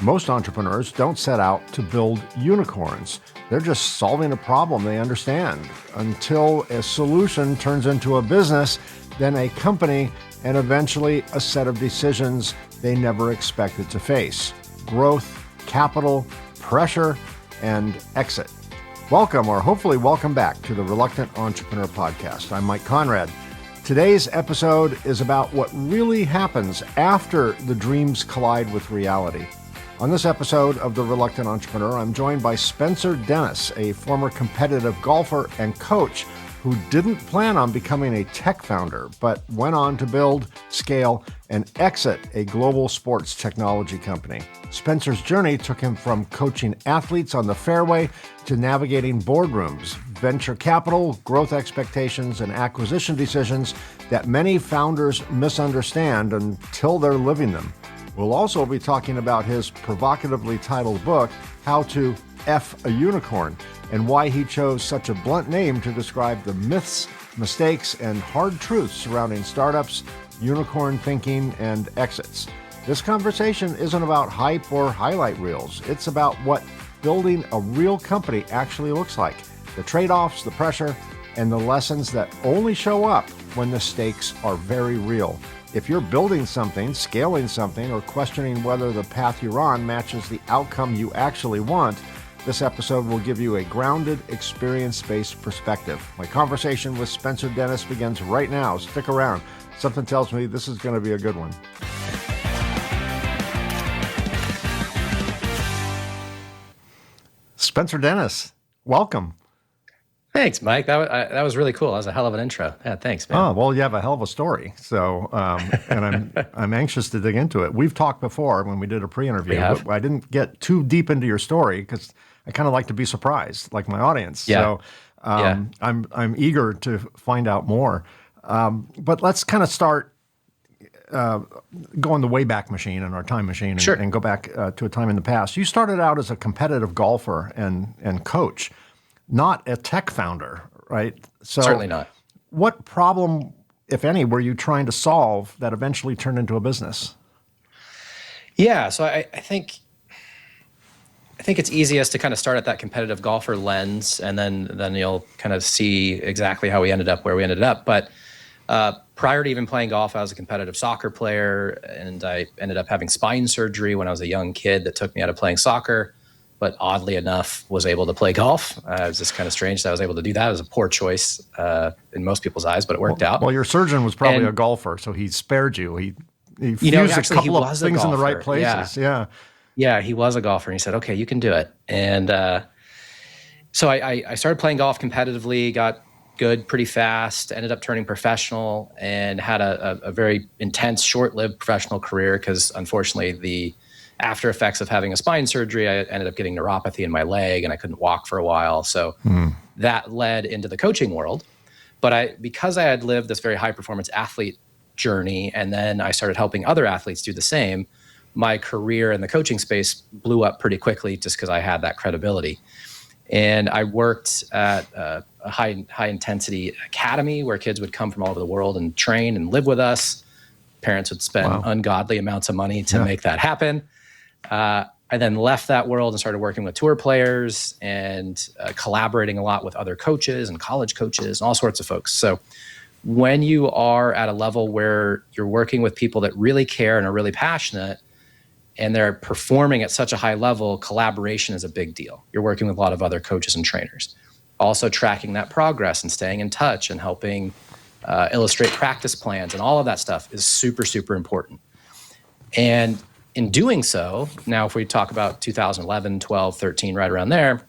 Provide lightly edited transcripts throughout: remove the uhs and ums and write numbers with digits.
Most entrepreneurs don't set out to build unicorns. They're just solving a problem they understand until a solution turns into a business, then a company, and eventually a set of decisions they never expected to face. Growth, capital, pressure, and exit. Welcome, or hopefully welcome back to the Reluctant Entrepreneur Podcast. I'm Mike Conrad. Today's episode is about what really happens after the dreams collide with reality. On this episode of The Reluctant Entrepreneur, I'm joined by Spencer Dennis, a former competitive golfer and coach who didn't plan on becoming a tech founder, but went on to build, scale, and exit a global sports technology company. Spencer's journey took him from coaching athletes on the fairway to navigating boardrooms, venture capital, growth expectations, and acquisition decisions that many founders misunderstand until they're living them. We'll also be talking about his provocatively titled book, How to F a Unicorn, and why he chose such a blunt name to describe the myths, mistakes, and hard truths surrounding startups, unicorn thinking, and exits. This conversation isn't about hype or highlight reels. It's about what building a real company actually looks like, the trade-offs, the pressure, and the lessons that only show up when the stakes are very real. If you're building something, scaling something, or questioning whether the path you're on matches the outcome you actually want, this episode will give you a grounded, experience-based perspective. My conversation with Spencer Dennis begins right now. Stick around. Something tells me this is going to be a good one. Spencer Dennis, welcome. Thanks, Mike. That was really cool. That was a hell of an intro. Yeah, thanks, man. Oh, well, you have a hell of a story. So, and I'm anxious to dig into it. We've talked before when we did a pre-interview, but I didn't get too deep into your story because I kind of like to be surprised, like my audience. Yeah. So, I'm eager to find out more. But let's kind of start going the Wayback Machine and our time machine, and go back to a time in the past. You started out as a competitive golfer and coach, not a tech founder, right? So certainly not. What problem, if any, were you trying to solve that eventually turned into a business? Yeah, so I think it's easiest to kind of start at that competitive golfer lens, and then you'll kind of see exactly how we ended up where we ended up. But prior to even playing golf, I was a competitive soccer player, and I ended up having spine surgery when I was a young kid that took me out of playing soccer. But oddly enough, was able to play golf. It was just kind of strange that I was able to do that. It was a poor choice in most people's eyes, but it worked out. Well, your surgeon was probably a golfer, so he spared you. He fused a couple of things in the right places. Yeah, he was a golfer, and he said, okay, you can do it. And so I started playing golf competitively, got good pretty fast, ended up turning professional, and had a very intense, short-lived professional career because, unfortunately, the after effects of having a spine surgery, I ended up getting neuropathy in my leg and I couldn't walk for a while. So that led into the coaching world. But because I had lived this very high performance athlete journey, and then I started helping other athletes do the same, my career in the coaching space blew up pretty quickly just because I had that credibility. And I worked at a high intensity academy where kids would come from all over the world and train and live with us. Parents would spend ungodly amounts of money to make that happen. I then left that world and started working with tour players and collaborating a lot with other coaches and college coaches and all sorts of folks. So when you are at a level where you're working with people that really care and are really passionate and they're performing at such a high level, collaboration is a big deal. You're working with a lot of other coaches and trainers. Also tracking that progress and staying in touch and helping illustrate practice plans and all of that stuff is super, super important. And in doing so, now if we talk about 2011, 12, 13, right around there,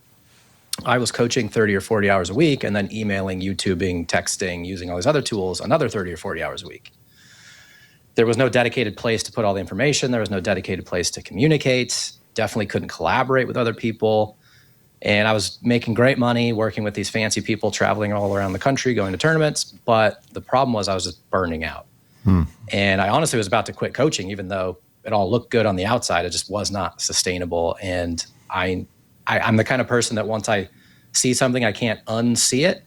I was coaching 30 or 40 hours a week and then emailing, YouTubing, texting, using all these other tools, another 30 or 40 hours a week. There was no dedicated place to put all the information. There was no dedicated place to communicate. Definitely couldn't collaborate with other people. And I was making great money working with these fancy people, traveling all around the country, going to tournaments. But the problem was I was just burning out. And I honestly was about to quit coaching, even though it all looked good on the outside. It just was not sustainable. And I'm the kind of person that once I see something, I can't unsee it,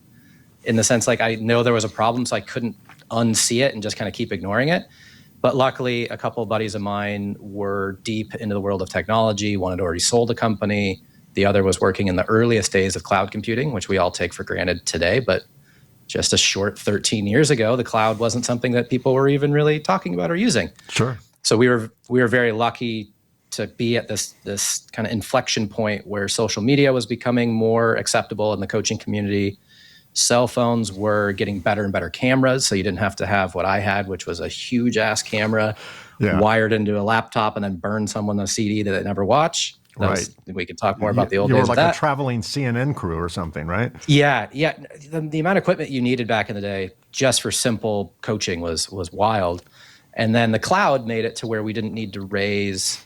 in the sense like I know there was a problem, so I couldn't unsee it and just kind of keep ignoring it. But luckily, a couple of buddies of mine were deep into the world of technology. One had already sold a company. The other was working in the earliest days of cloud computing, which we all take for granted today. But just a short 13 years ago, the cloud wasn't something that people were even really talking about or using. Sure. So we were very lucky to be at this kind of inflection point where social media was becoming more acceptable in the coaching community. Cell phones were getting better and better cameras, so you didn't have to have what I had, which was a huge ass camera wired into a laptop and then burn someone a CD that they never watch. We could talk more about the old days. You were like a traveling CNN crew or something, right? Yeah. The amount of equipment you needed back in the day just for simple coaching was wild. And then the cloud made it to where we didn't need to raise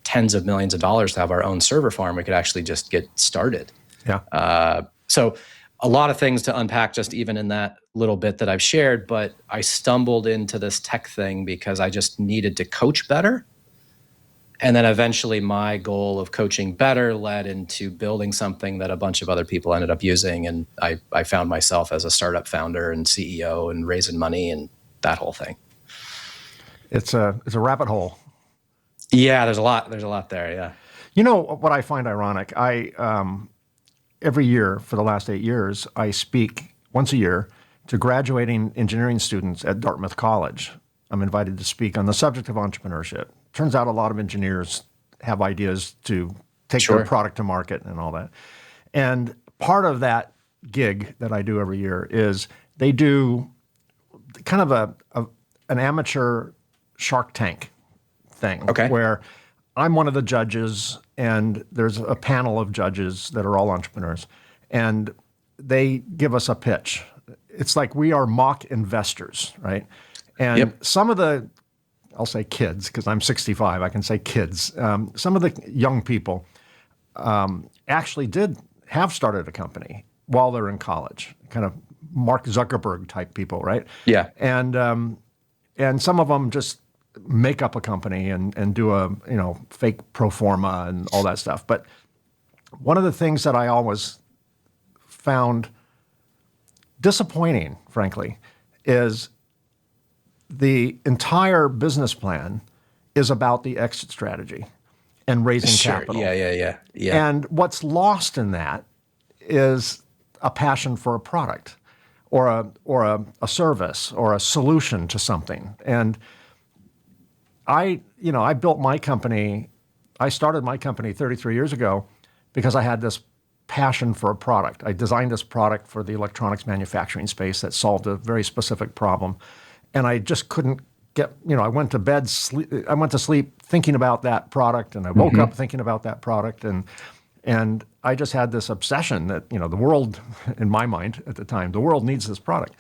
tens of millions of dollars to have our own server farm. We could actually just get started. Yeah. So a lot of things to unpack just even in that little bit that I've shared, but I stumbled into this tech thing because I just needed to coach better. And then eventually my goal of coaching better led into building something that a bunch of other people ended up using. And I found myself as a startup founder and CEO and raising money and that whole thing. It's a rabbit hole. Yeah, there's a lot there. Yeah. You know what I find ironic? Every year for the last 8 years, I speak once a year to graduating engineering students at Dartmouth College. I'm invited to speak on the subject of entrepreneurship. Turns out a lot of engineers have ideas to take their product to market and all that. And part of that gig that I do every year is they do kind of an amateur Shark Tank thing, where I'm one of the judges, and there's a panel of judges that are all entrepreneurs, and they give us a pitch. It's like we are mock investors, right? And some of the, I'll say kids, because I'm 65, I can say kids. Some of the young people actually have started a company while they're in college, kind of Mark Zuckerberg type people, right? Yeah. And some of them just make up a company and do a fake pro forma and all that stuff. But one of the things that I always found disappointing, frankly, is the entire business plan is about the exit strategy and raising capital. Yeah. And what's lost in that is a passion for a product or a service or a solution to something. And I built my company. I started my company 33 years ago because I had this passion for a product. I designed this product for the electronics manufacturing space that solved a very specific problem. And I just couldn't get, I went to bed, I went to sleep thinking about that product, and I woke up thinking about that product. And I just had this obsession that, the world, in my mind at the time, the world needs this product.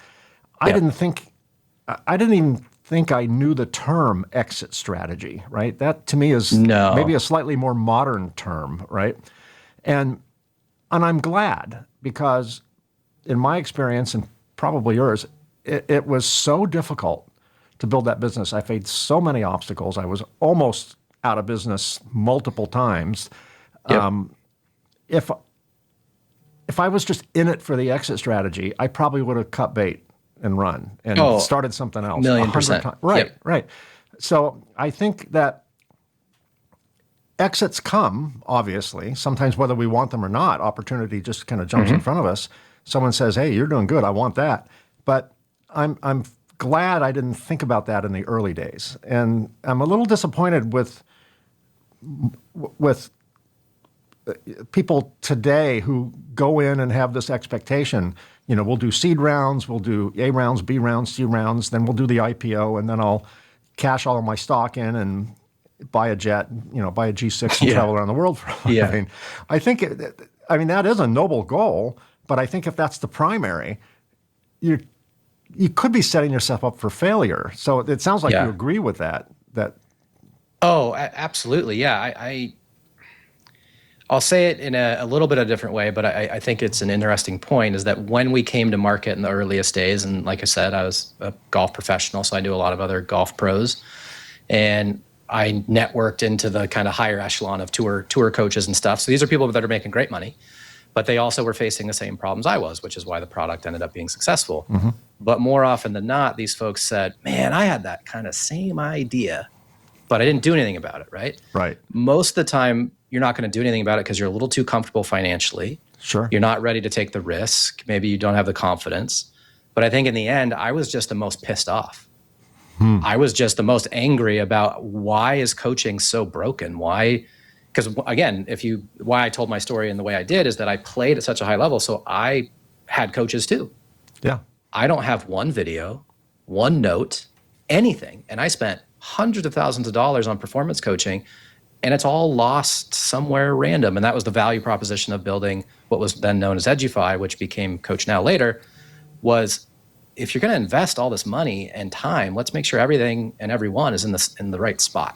I didn't even think I knew the term exit strategy, right? That to me is maybe a slightly more modern term, right? And I'm glad, because in my experience, and probably yours, it was so difficult to build that business. I faced so many obstacles. I was almost out of business multiple times. If I was just in it for the exit strategy, I probably would have cut bait and run and started something else. 1,000,000%. Right. So I think that exits come, obviously, sometimes whether we want them or not. Opportunity just kind of jumps in front of us. Someone says, "Hey, you're doing good. I want that." But I'm glad I didn't think about that in the early days. And I'm a little disappointed with people today who go in and have this expectation. We'll do seed rounds, we'll do A rounds, B rounds, C rounds, then we'll do the IPO, and then I'll cash all of my stock in and buy a jet, buy a G6 and travel around the world for a living. I think, that is a noble goal, but I think if that's the primary, you could be setting yourself up for failure. So it sounds like you agree with that. Absolutely. Yeah. I'll say it in a little bit of a different way, but I think it's an interesting point, is that when we came to market in the earliest days, and like I said, I was a golf professional, so I knew a lot of other golf pros, and I networked into the kind of higher echelon of tour coaches and stuff. So these are people that are making great money, but they also were facing the same problems I was, which is why the product ended up being successful. But more often than not, these folks said, man, I had that kind of same idea, but I didn't do anything about it, right? Right. Most of the time, you're not going to do anything about it because you're a little too comfortable financially. Sure. You're not ready to take the risk. Maybe you don't have the confidence. But I think in the end, I was just the most pissed off. I was just the most angry about why is coaching so broken? Why? Because again, why I told my story in the way I did is that I played at such a high level. So I had coaches too. Yeah. I don't have one video, one note, anything. And I spent hundreds of thousands of dollars on performance coaching, and it's all lost somewhere random. And that was the value proposition of building what was then known as Edufy, which became Coach Now later, was if you're going to invest all this money and time, let's make sure everything and everyone is in the right spot.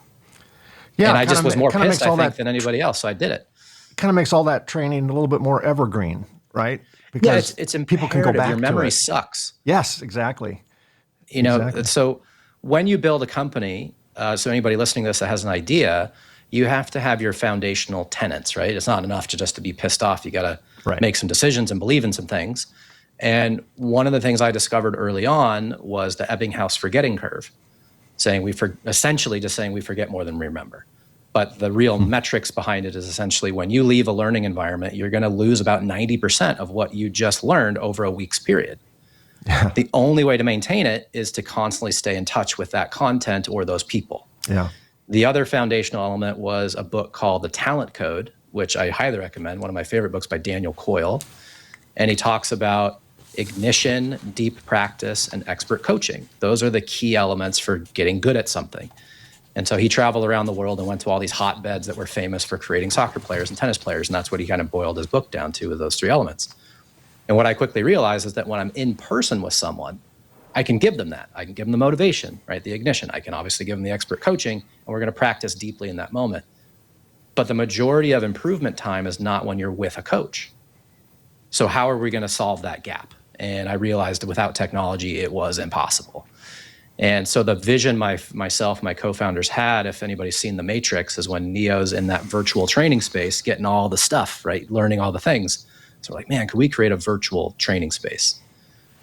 Yeah, and I just was more pissed, I think, than anybody else. So I did it. Kind of makes all that training a little bit more evergreen, right? Because it's people can go back your memory to it. sucks. Yes, exactly. So when you build a company, so anybody listening to this that has an idea, you have to have your foundational tenets, right? It's not enough just to be pissed off. You got to make some decisions and believe in some things. And one of the things I discovered early on was the Ebbinghaus forgetting curve, essentially just saying we forget more than we remember. But the real metrics behind it is essentially when you leave a learning environment, you're going to lose about 90% of what you just learned over a week's period. Yeah. The only way to maintain it is to constantly stay in touch with that content or those people. Yeah. The other foundational element was a book called The Talent Code, which I highly recommend, one of my favorite books by Daniel Coyle. And he talks about ignition, deep practice, and expert coaching. Those are the key elements for getting good at something. And so he traveled around the world and went to all these hotbeds that were famous for creating soccer players and tennis players. And that's what he kind of boiled his book down to, with those three elements. And what I quickly realized is that when I'm in person with someone, I can give them that. I can give them the motivation, right? The ignition. I can obviously give them the expert coaching, and we're going to practice deeply in that moment. But the majority of improvement time is not when you're with a coach. So how are we going to solve that gap? And I realized that without technology, it was impossible. And so the vision my co-founders had, if anybody's seen The Matrix, is when Neo's in that virtual training space, getting all the stuff, right? Learning all the things. So we're like, man, could we create a virtual training space?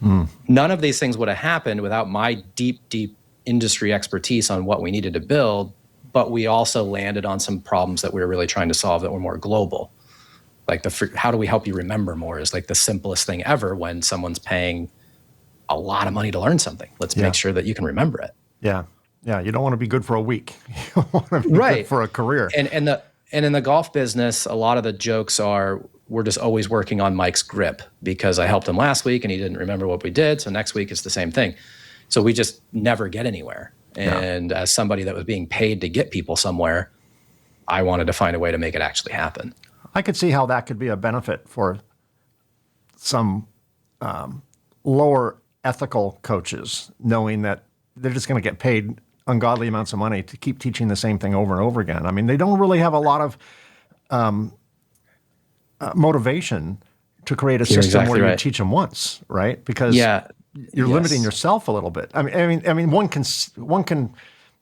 None of these things would have happened without my deep, deep industry expertise on what we needed to build. But we also landed on some problems that we were really trying to solve that were more global. Like how do we help you remember more is like the simplest thing ever when someone's paying a lot of money to learn something. Let's make sure that you can remember it. Yeah. Yeah. You don't want to be good for a week. You want to be good for a career. And in the golf business, a lot of the jokes are, we're just always working on Mike's grip because I helped him last week and he didn't remember what we did. So next week it's the same thing. So we just never get anywhere. And as somebody that was being paid to get people somewhere, I wanted to find a way to make it actually happen. I could see how that could be a benefit for some lower ethical coaches, knowing that they're just going to get paid ungodly amounts of money to keep teaching the same thing over and over again. I mean, they don't really have a lot of motivation to create a system where you teach them once, right? Because you're limiting yourself a little bit. I mean, one can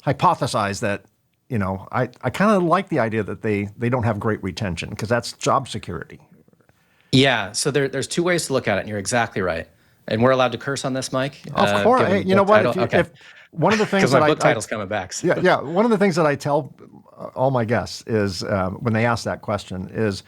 hypothesize that, you know, I kind of like the idea that they don't have great retention because that's job security. Yeah. So there's two ways to look at it, and you're exactly right. And we're allowed to curse on this, Mike? Of course. Hey, you know what? If one of the things that my book title's coming back. So. Yeah. One of the things that I tell all my guests is when they ask that question is,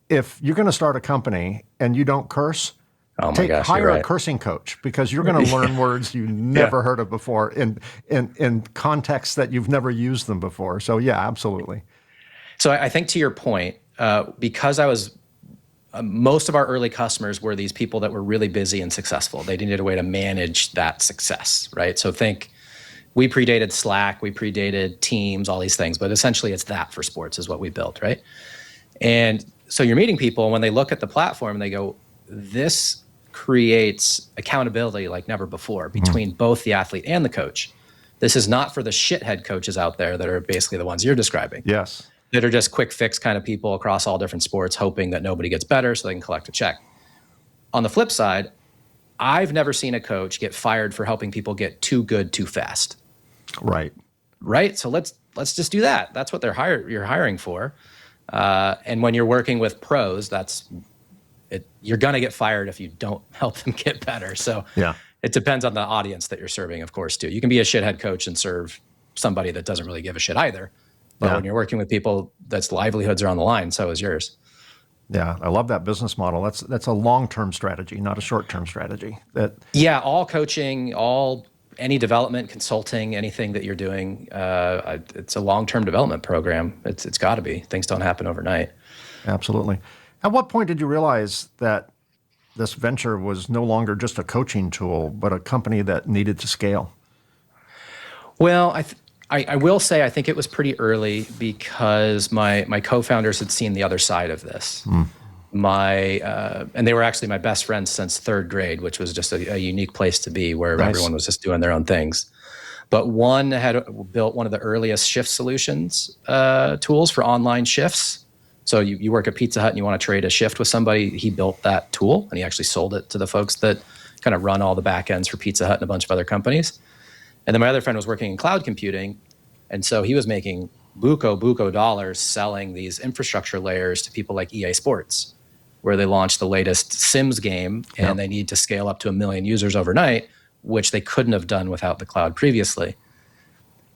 if you're going to start a company and you don't curse, hire a cursing coach because you're going to learn words you never heard of before in contexts that you've never used them before. So yeah, absolutely. So I think to your point, because I was most of our early customers were these people that were really busy and successful. They needed a way to manage that success, right? So think we predated Slack, we predated Teams, all these things, but essentially it's that for sports is what we built, right? And so you're meeting people, and when they look at the platform, they go, this creates accountability like never before between both the athlete and the coach. This is not for the shithead coaches out there that are basically the ones you're describing. Yes. That are just quick fix kind of people across all different sports, hoping that nobody gets better so they can collect a check. On the flip side, I've never seen a coach get fired for helping people get too good too fast. Right. Right. So let's just do that. That's what you're hiring for. And when you're working with pros, you're going to get fired if you don't help them get better. So It depends on the audience that you're serving, of course, too. You can be a shithead coach and serve somebody that doesn't really give a shit either. But when you're working with people that's livelihoods are on the line, so is yours. Yeah, I love that business model. That's a long-term strategy, not a short-term strategy. All coaching, any development, consulting, anything that you're doing, it's a long-term development program. It's got to be. Things don't happen overnight. Absolutely. At what point did you realize that this venture was no longer just a coaching tool, but a company that needed to scale? Well, I will say I think it was pretty early because my co-founders had seen the other side of this. And they were actually my best friends since third grade, which was just a unique place to be where everyone was just doing their own things. But one had built one of the earliest shift solutions tools for online shifts. So you work at Pizza Hut and you want to trade a shift with somebody. He built that tool and he actually sold it to the folks that kind of run all the back ends for Pizza Hut and a bunch of other companies. And then my other friend was working in cloud computing. And so he was making buco dollars selling these infrastructure layers to people like EA Sports, where they launched the latest Sims game and they need to scale up to 1 million users overnight, which they couldn't have done without the cloud previously.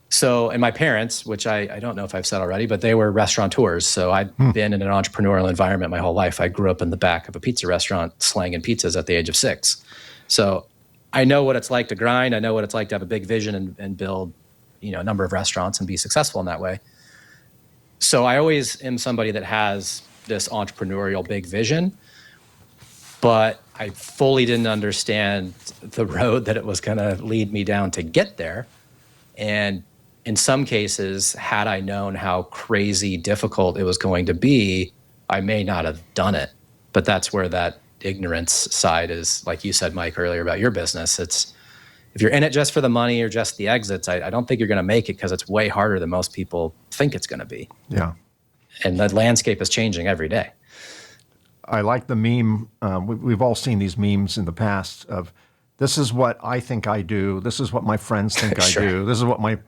So, and my parents, which I don't know if I've said already, but they were restaurateurs. So I'd been in an entrepreneurial environment my whole life. I grew up in the back of a pizza restaurant slanging pizzas at the age of 6. So I know what it's like to grind. I know what it's like to have a big vision and build, a number of restaurants and be successful in that way. So I always am somebody that has this entrepreneurial big vision, but I fully didn't understand the road that it was going to lead me down to get there. And in some cases, had I known how crazy difficult it was going to be, I may not have done it. But that's where that ignorance side is, like you said, Mike, earlier about your business. It's if you're in it just for the money or just the exits, I don't think you're going to make it because it's way harder than most people think it's going to be. Yeah. And the landscape is changing every day. I like the meme. We've all seen these memes in the past of, this is what I think I do. This is what my friends think I do. This is what my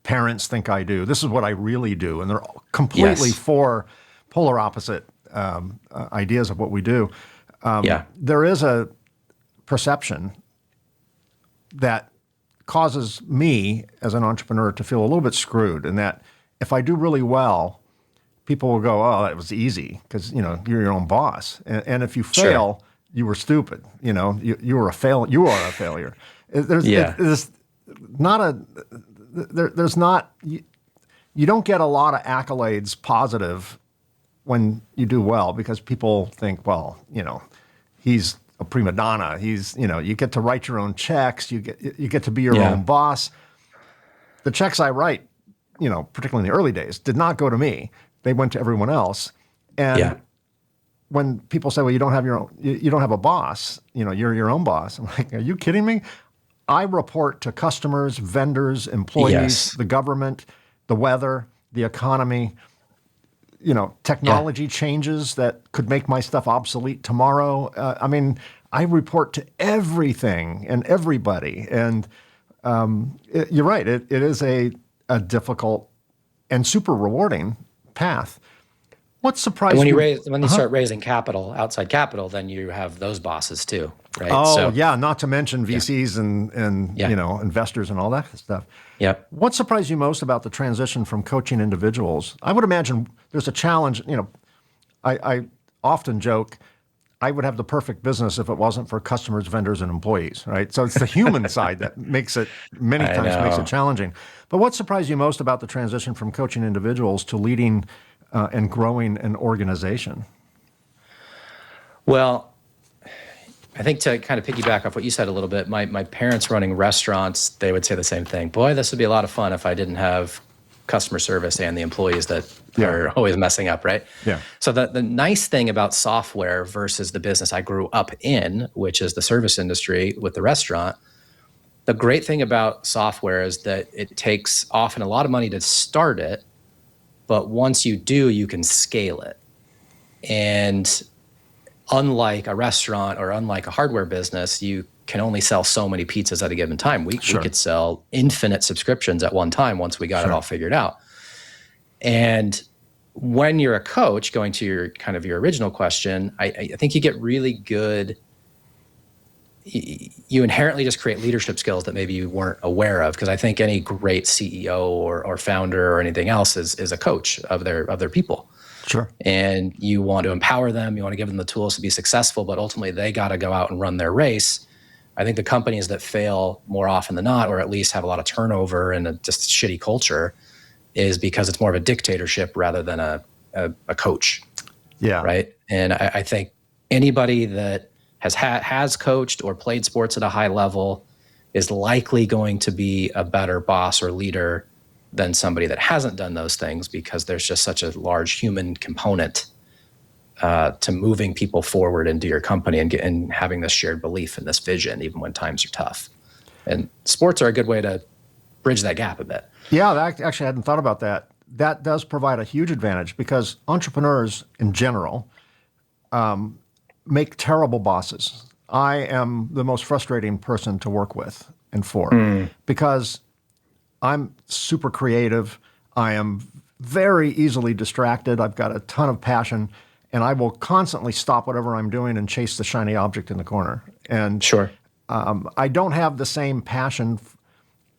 parents think I do. This is what I really do. And they're completely four polar opposite ideas of what we do. There is a perception that causes me as an entrepreneur to feel a little bit screwed, in that if I do really well, people will go, "Oh, that was easy," because you're your own boss. And if you fail, you were stupid. You were a fail. You are a failure. There's not. You don't get a lot of accolades positive when you do well, because people think, well, he's a prima donna. He's, you get to write your own checks. You get to be your own boss. The checks I write, particularly in the early days, did not go to me. They went to everyone else. And when people say, well, you don't have you don't have a boss, you're your own boss. I'm like, are you kidding me? I report to customers, vendors, employees, the government, the weather, the economy, technology changes that could make my stuff obsolete tomorrow. I report to everything and everybody. And you're right. It is a difficult and super rewarding path. What surprised you? When you start raising capital, outside capital, then you have those bosses too, right? Oh, not to mention VCs and investors and all that stuff. Yep. What surprised you most about the transition from coaching individuals? I would imagine there's a challenge. I often joke, I would have the perfect business if it wasn't for customers, vendors, and employees, right? So it's the human side that makes it challenging. But what surprised you most about the transition from coaching individuals to leading and growing an organization? Well, I think to kind of piggyback off what you said a little bit, my parents running restaurants, they would say the same thing. Boy, this would be a lot of fun if I didn't have customer service and the employees that are always messing up, right? Yeah. So the nice thing about software versus the business I grew up in, which is the service industry with the restaurant, the great thing about software is that it takes often a lot of money to start it, but once you do, you can scale it. And unlike a restaurant or unlike a hardware business, you can only sell so many pizzas at a given time. We could sell infinite subscriptions at one time once we got it all figured out. And when you're a coach, going to your original question, I think you get really good you inherently just create leadership skills that maybe you weren't aware of. Because I think any great CEO or founder or anything else is a coach of their people. Sure. And you want to empower them. You want to give them the tools to be successful, but ultimately they got to go out and run their race. I think the companies that fail more often than not, or at least have a lot of turnover and just shitty culture, is because it's more of a dictatorship rather than a coach. Yeah. Right. And I think anybody that has coached or played sports at a high level is likely going to be a better boss or leader than somebody that hasn't done those things, because there's just such a large human component to moving people forward into your company and having this shared belief and this vision, even when times are tough. And sports are a good way to bridge that gap a bit. Yeah, actually, I hadn't thought about that. That does provide a huge advantage, because entrepreneurs in general make terrible bosses. I am the most frustrating person to work with and for, because I'm super creative. I am very easily distracted. I've got a ton of passion, and I will constantly stop whatever I'm doing and chase the shiny object in the corner. And Sure. I don't have the same passion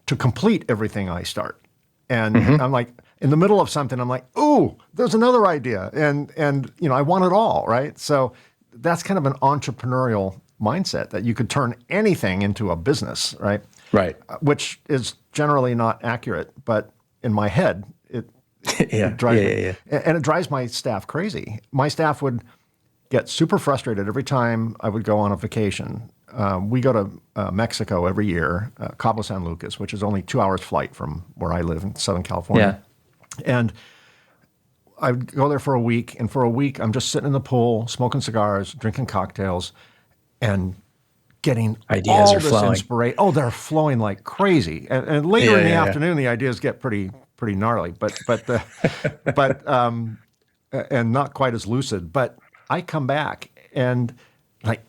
to complete everything I start. And I'm like, in the middle of something, I'm like, ooh, there's another idea. And I want it all, right? So that's kind of an entrepreneurial mindset, that you could turn anything into a business, right? Right. Which is generally not accurate, but in my head, it drives me. And it drives my staff crazy. My staff would get super frustrated every time I would go on a vacation. We go to Mexico every year, Cabo San Lucas, which is only 2 hours flight from where I live in Southern California. Yeah. And I would go there for a week, and for a week I'm just sitting in the pool, smoking cigars, drinking cocktails, and getting ideas all are this flowing. inspiration. Oh, they're flowing like crazy. And later in the afternoon, the ideas get pretty gnarly, and not quite as lucid. But I come back and like,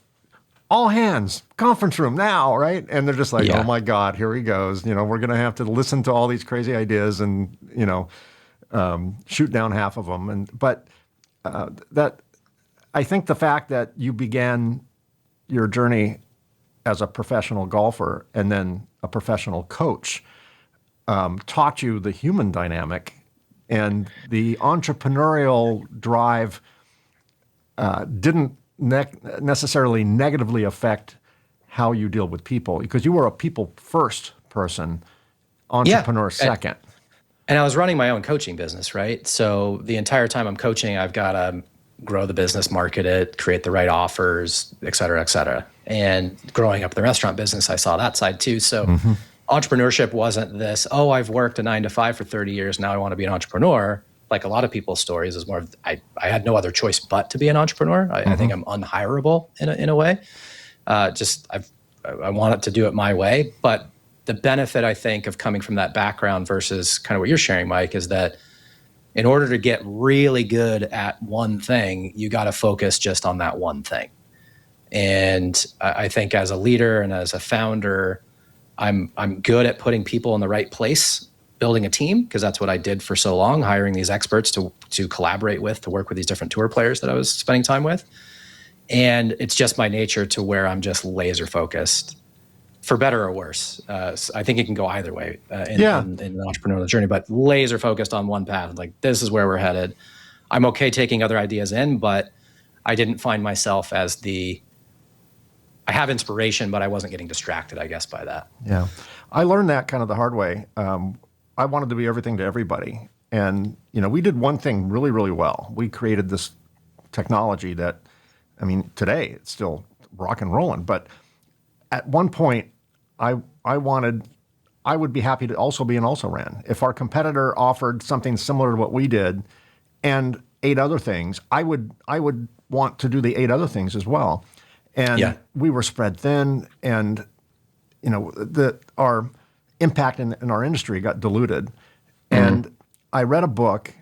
all hands, conference room now, right? And they're just like, oh my God, here he goes. We're going to have to listen to all these crazy ideas and, shoot down half of them. But I think the fact that you began your journey as a professional golfer and then a professional coach taught you the human dynamic, and the entrepreneurial drive didn't necessarily negatively affect how you deal with people, because you were a people first person, entrepreneur second. And I was running my own coaching business, right? So the entire time I'm coaching, I've got to grow the business, market it, create the right offers, et cetera, et cetera. And growing up in the restaurant business, I saw that side too. So entrepreneurship wasn't this, oh, I've worked a 9 to 5 for 30 years, now I want to be an entrepreneur. Like a lot of people's stories is more of, I had no other choice but to be an entrepreneur. I think I'm unhireable in a way. I wanted to do it my way. But the benefit, I think, of coming from that background versus kind of what you're sharing, Mike, is that in order to get really good at one thing, you got to focus just on that one thing. And I think as a leader and as a founder, I'm good at putting people in the right place, building a team, because that's what I did for so long, hiring these experts to collaborate with, to work with these different tour players that I was spending time with. And it's just my nature to where I'm just laser focused, for better or worse. So I think it can go either way in an entrepreneurial journey, but laser focused on one path. Like, this is where we're headed. I'm okay taking other ideas in, but I didn't find myself as I have inspiration, but I wasn't getting distracted, I guess, by that. Yeah. I learned that kind of the hard way. I wanted to be everything to everybody. And, we did one thing really, really well. We created this technology that, today it's still rock and rolling. But at one point, I would be happy to also be an also-ran. If our competitor offered something similar to what we did and 8 other things, I would want to do the 8 other things as well. And we were spread thin, and our impact in our industry got diluted. And I read a book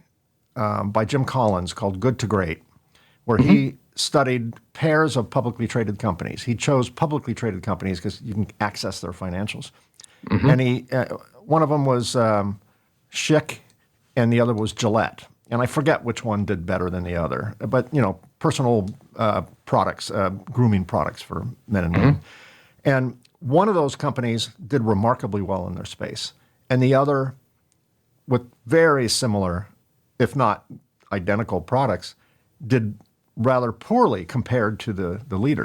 by Jim Collins called Good to Great, where he studied pairs of publicly traded companies. He chose publicly traded companies because you can access their financials. And one of them was Schick, and the other was Gillette. And I forget which one did better than the other. But, personal products, grooming products for men and women. And one of those companies did remarkably well in their space, and the other, with very similar, if not identical products, did rather poorly compared to the leader.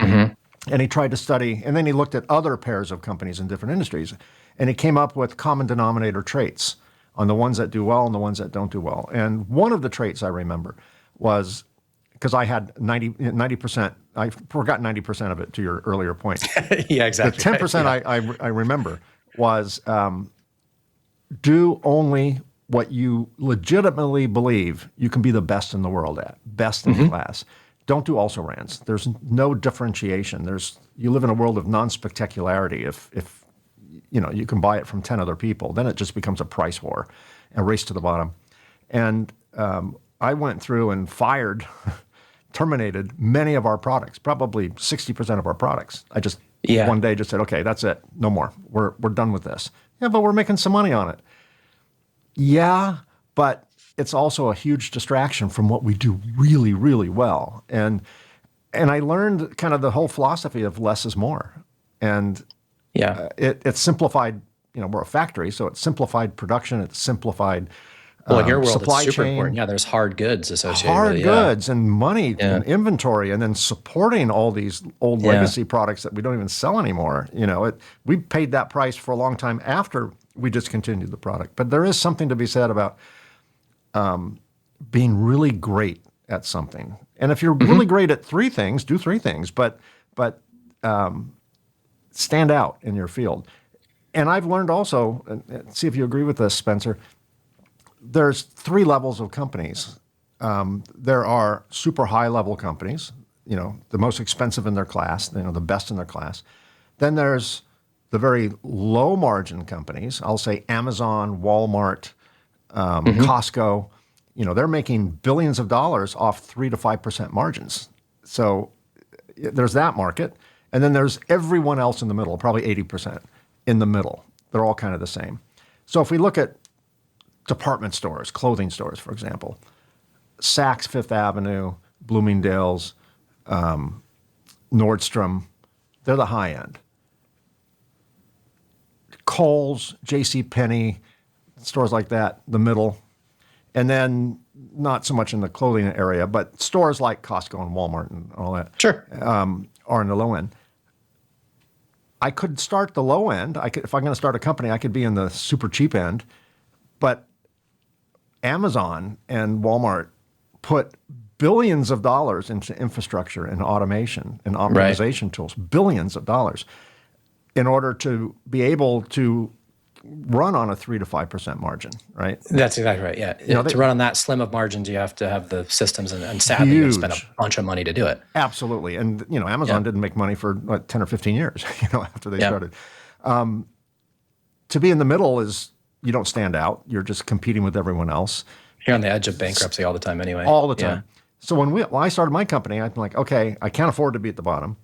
And he tried to study, and then he looked at other pairs of companies in different industries, and he came up with common denominator traits on the ones that do well and the ones that don't do well. And one of the traits I remember was, because I had 90%, I forgot 90% of it to your earlier point. Yeah, exactly. The 10% right. I remember was do only what you legitimately believe you can be the best in the world at, best in class. Don't do also-rans. There's no differentiation. You live in a world of non-spectacularity. If you can buy it from 10 other people, then it just becomes a price war, a race to the bottom. And I went through and terminated many of our products, probably 60% of our products. I just one day just said, okay, that's it, no more. We're done with this. Yeah, but we're making some money on it. Yeah, but it's also a huge distraction from what we do really, really well. And I learned kind of the whole philosophy of less is more. And it simplified, we're a factory, so it simplified production, it simplified well, in your world, supply it's super chain. important. Yeah, there's hard goods associated Hard with it. goods and money and inventory, and then supporting all these old legacy products that we don't even sell anymore. We paid that price for a long time after we discontinued the product. But there is something to be said about being really great at something. And if you're really great at three things, do three things, but stand out in your field. And I've learned also, and see if you agree with this, Spencer, there's three levels of companies. There are super high level companies, the most expensive in their class, the best in their class. Then there's the very low margin companies. I'll say Amazon, Walmart, Costco. They're making billions of dollars off 3 to 5% margins. So there's that market. And then there's everyone else in the middle, probably 80% in the middle. They're all kind of the same. So if we look at department stores, clothing stores, for example, Saks Fifth Avenue, Bloomingdale's, Nordstrom, they're the high end. Kohl's, JCPenney, stores like that, the middle. And then not so much in the clothing area, but stores like Costco and Walmart and all that are in the low end. I could start the low end. If I'm going to start a company, I could be in the super cheap end. But Amazon and Walmart put billions of dollars into infrastructure and automation and optimization tools, billions of dollars, in order to be able to run on a 3 to 5% margin, right? That's exactly right. Yeah. To run on that slim of margins, you have to have the systems and sadly you spend a bunch of money to do it. Absolutely. And, Amazon didn't make money for 10 or 15 years, after they started. To be in the middle is, you don't stand out. You're just competing with everyone else. You're on the edge of bankruptcy all the time anyway. All the time. So when I started my company, I'm like, okay, I can't afford to be at the bottom.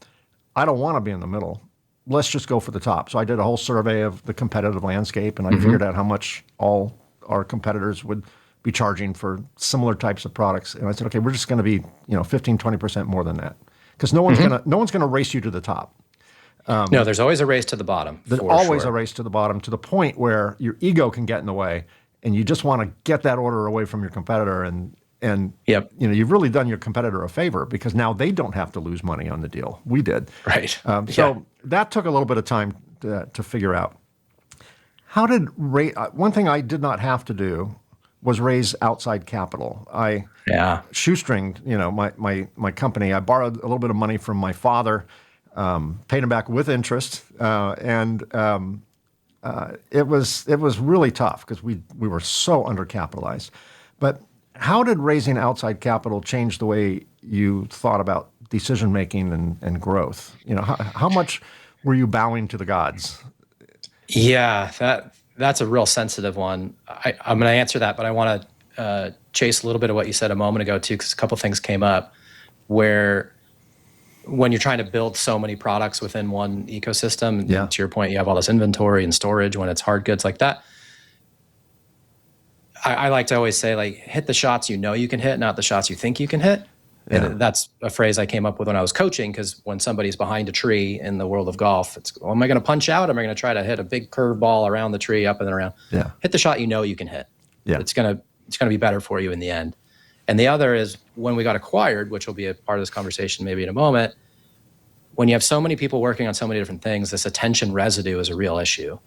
I don't want to be in the middle. Let's just go for the top. So I did a whole survey of the competitive landscape, and I figured out how much all our competitors would be charging for similar types of products. And I said, okay, we're just going to be 15, 20% more than that, because no one's going to race you to the top. No, there's always a race to the bottom. There's always a race to the bottom, to the point where your ego can get in the way, and you just want to get that order away from your competitor. And you've really done your competitor a favor, because now they don't have to lose money on the deal. We did. Right. So that took a little bit of time to figure out. One thing I did not have to do was raise outside capital. I shoestringed, my company. I borrowed a little bit of money from my father, paid him back with interest, and it was really tough because we were so undercapitalized. But how did raising outside capital change the way you thought about decision making and growth? How much were you bowing to the gods? Yeah, that's a real sensitive one. I'm going to answer that, but I want to chase a little bit of what you said a moment ago too, because a couple things came up where when you're trying to build so many products within one ecosystem, to your point, you have all this inventory and storage when it's hard goods like that. I like to always say, hit the shots you know you can hit, not the shots you think you can hit. Yeah. And that's a phrase I came up with when I was coaching, because when somebody's behind a tree in the world of golf, it's, well, am I going to punch out? Am I going to try to hit a big curve ball around the tree, up and around? Yeah. Hit the shot you can hit. Yeah. It's going to be better for you in the end. And the other is when we got acquired, which will be a part of this conversation maybe in a moment. When you have so many people working on so many different things, this attention residue is a real issue,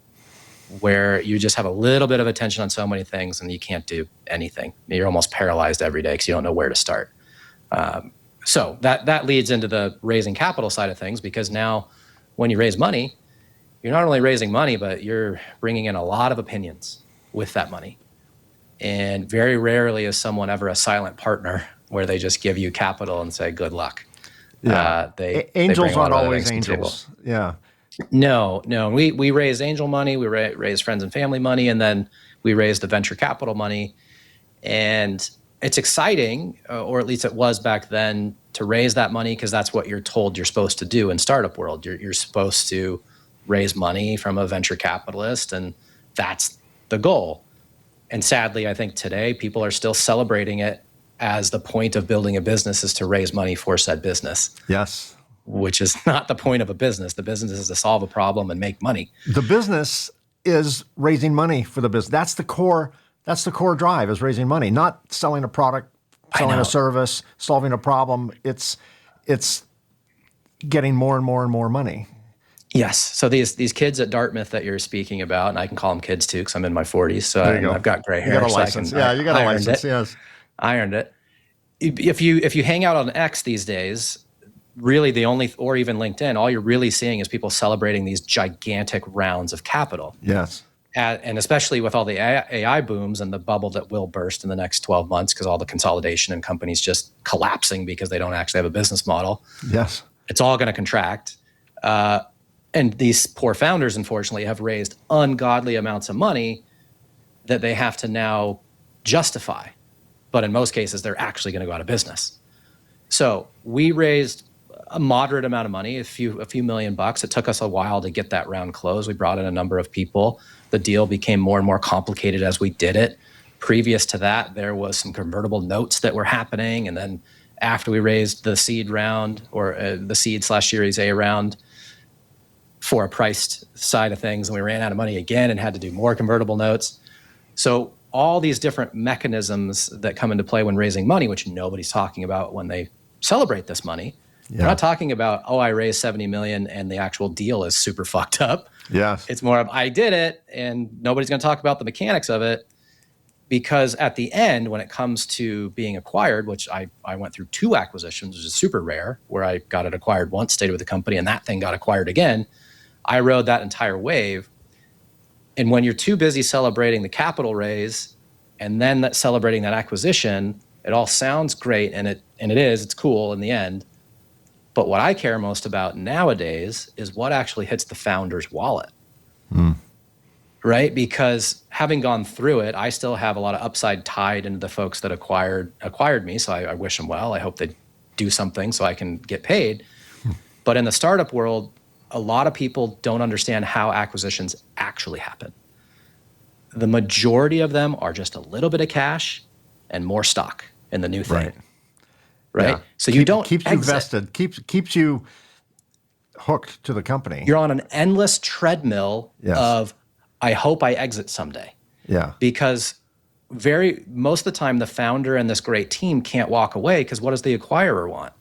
where you just have a little bit of attention on so many things and you can't do anything. You're almost paralyzed every day because you don't know where to start. So that leads into the raising capital side of things, because now when you raise money, you're not only raising money, but you're bringing in a lot of opinions with that money. And very rarely is someone ever a silent partner where they just give you capital and say, good luck. Yeah. Angels aren't always angels. Yeah. No. We raised angel money, we raised friends and family money, and then we raised the venture capital money. And it's exciting, or at least it was back then, to raise that money, because that's what you're told you're supposed to do in startup world. You're supposed to raise money from a venture capitalist, and that's the goal. And sadly, I think today people are still celebrating it as the point of building a business is to raise money for said business. Yes. Which is not the point of a business. The business is to solve a problem and make money. The business is raising money for the business. That's the core drive, is raising money, not selling a product, selling a service, solving a problem. It's getting more and more and more money. Yes. So these kids at Dartmouth that you're speaking about, and I can call them kids too, because I'm in my 40s. So I've got gray hair. You got a license. You got a license. Yes. I earned it. If you hang out on X these days, really or even LinkedIn, all you're really seeing is people celebrating these gigantic rounds of capital. Yes. And especially with all the AI booms and the bubble that will burst in the next 12 months, because all the consolidation and companies just collapsing because they don't actually have a business model. Yes. It's all going to contract. And these poor founders, unfortunately, have raised ungodly amounts of money that they have to now justify. But in most cases, they're actually going to go out of business. So we raised a moderate amount of money, a few $1,000,000. It took us a while to get that round closed. We brought in a number of people. The deal became more and more complicated as we did it. Previous to that, there was some convertible notes that were happening. And then after we raised the seed round, or the seed/Series A round, for a priced side of things, and we ran out of money again and had to do more convertible notes. So all these different mechanisms that come into play when raising money, which nobody's talking about when they celebrate this money. Yeah. They're not talking about, I raised 70 million and the actual deal is super fucked up. Yes. It's more of, I did it, and nobody's going to talk about the mechanics of it, because at the end, when it comes to being acquired, which I went through 2 acquisitions, which is super rare, where I got it acquired once, stayed with the company, and that thing got acquired again. I rode that entire wave. And when you're too busy celebrating the capital raise and then celebrating that acquisition, it all sounds great, and it's cool in the end. But what I care most about nowadays is what actually hits the founder's wallet. Right? Because having gone through it, I still have a lot of upside tied into the folks that acquired me. So I wish them well. I hope they do something so I can get paid. But in the startup world, a lot of people don't understand how acquisitions actually happen. The majority of them are just a little bit of cash and more stock in the new thing. Right? Yeah. So you don't keeps you vested, keeps you hooked to the company. You're on an endless treadmill of, I hope I exit someday. Yeah. Because most of the time, the founder and this great team can't walk away, because what does the acquirer want?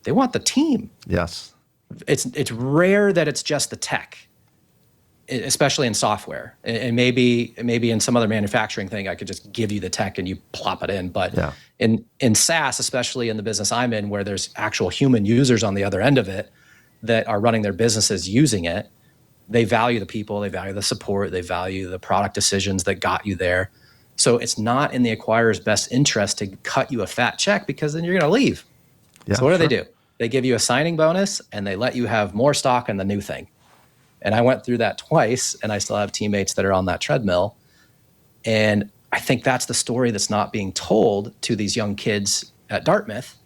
They want the team. Yes. It's rare that it's just the tech, especially in software. And maybe in some other manufacturing thing, I could just give you the tech and you plop it in. But in SaaS, especially in the business I'm in, where there's actual human users on the other end of it that are running their businesses using it, they value the people, they value the support, they value the product decisions that got you there. So it's not in the acquirer's best interest to cut you a fat check, because then you're going to leave. Yeah, so what do they do? They give you a signing bonus and they let you have more stock in the new thing. And I went through that twice, and I still have teammates that are on that treadmill. And I think that's the story that's not being told to these young kids at Dartmouth.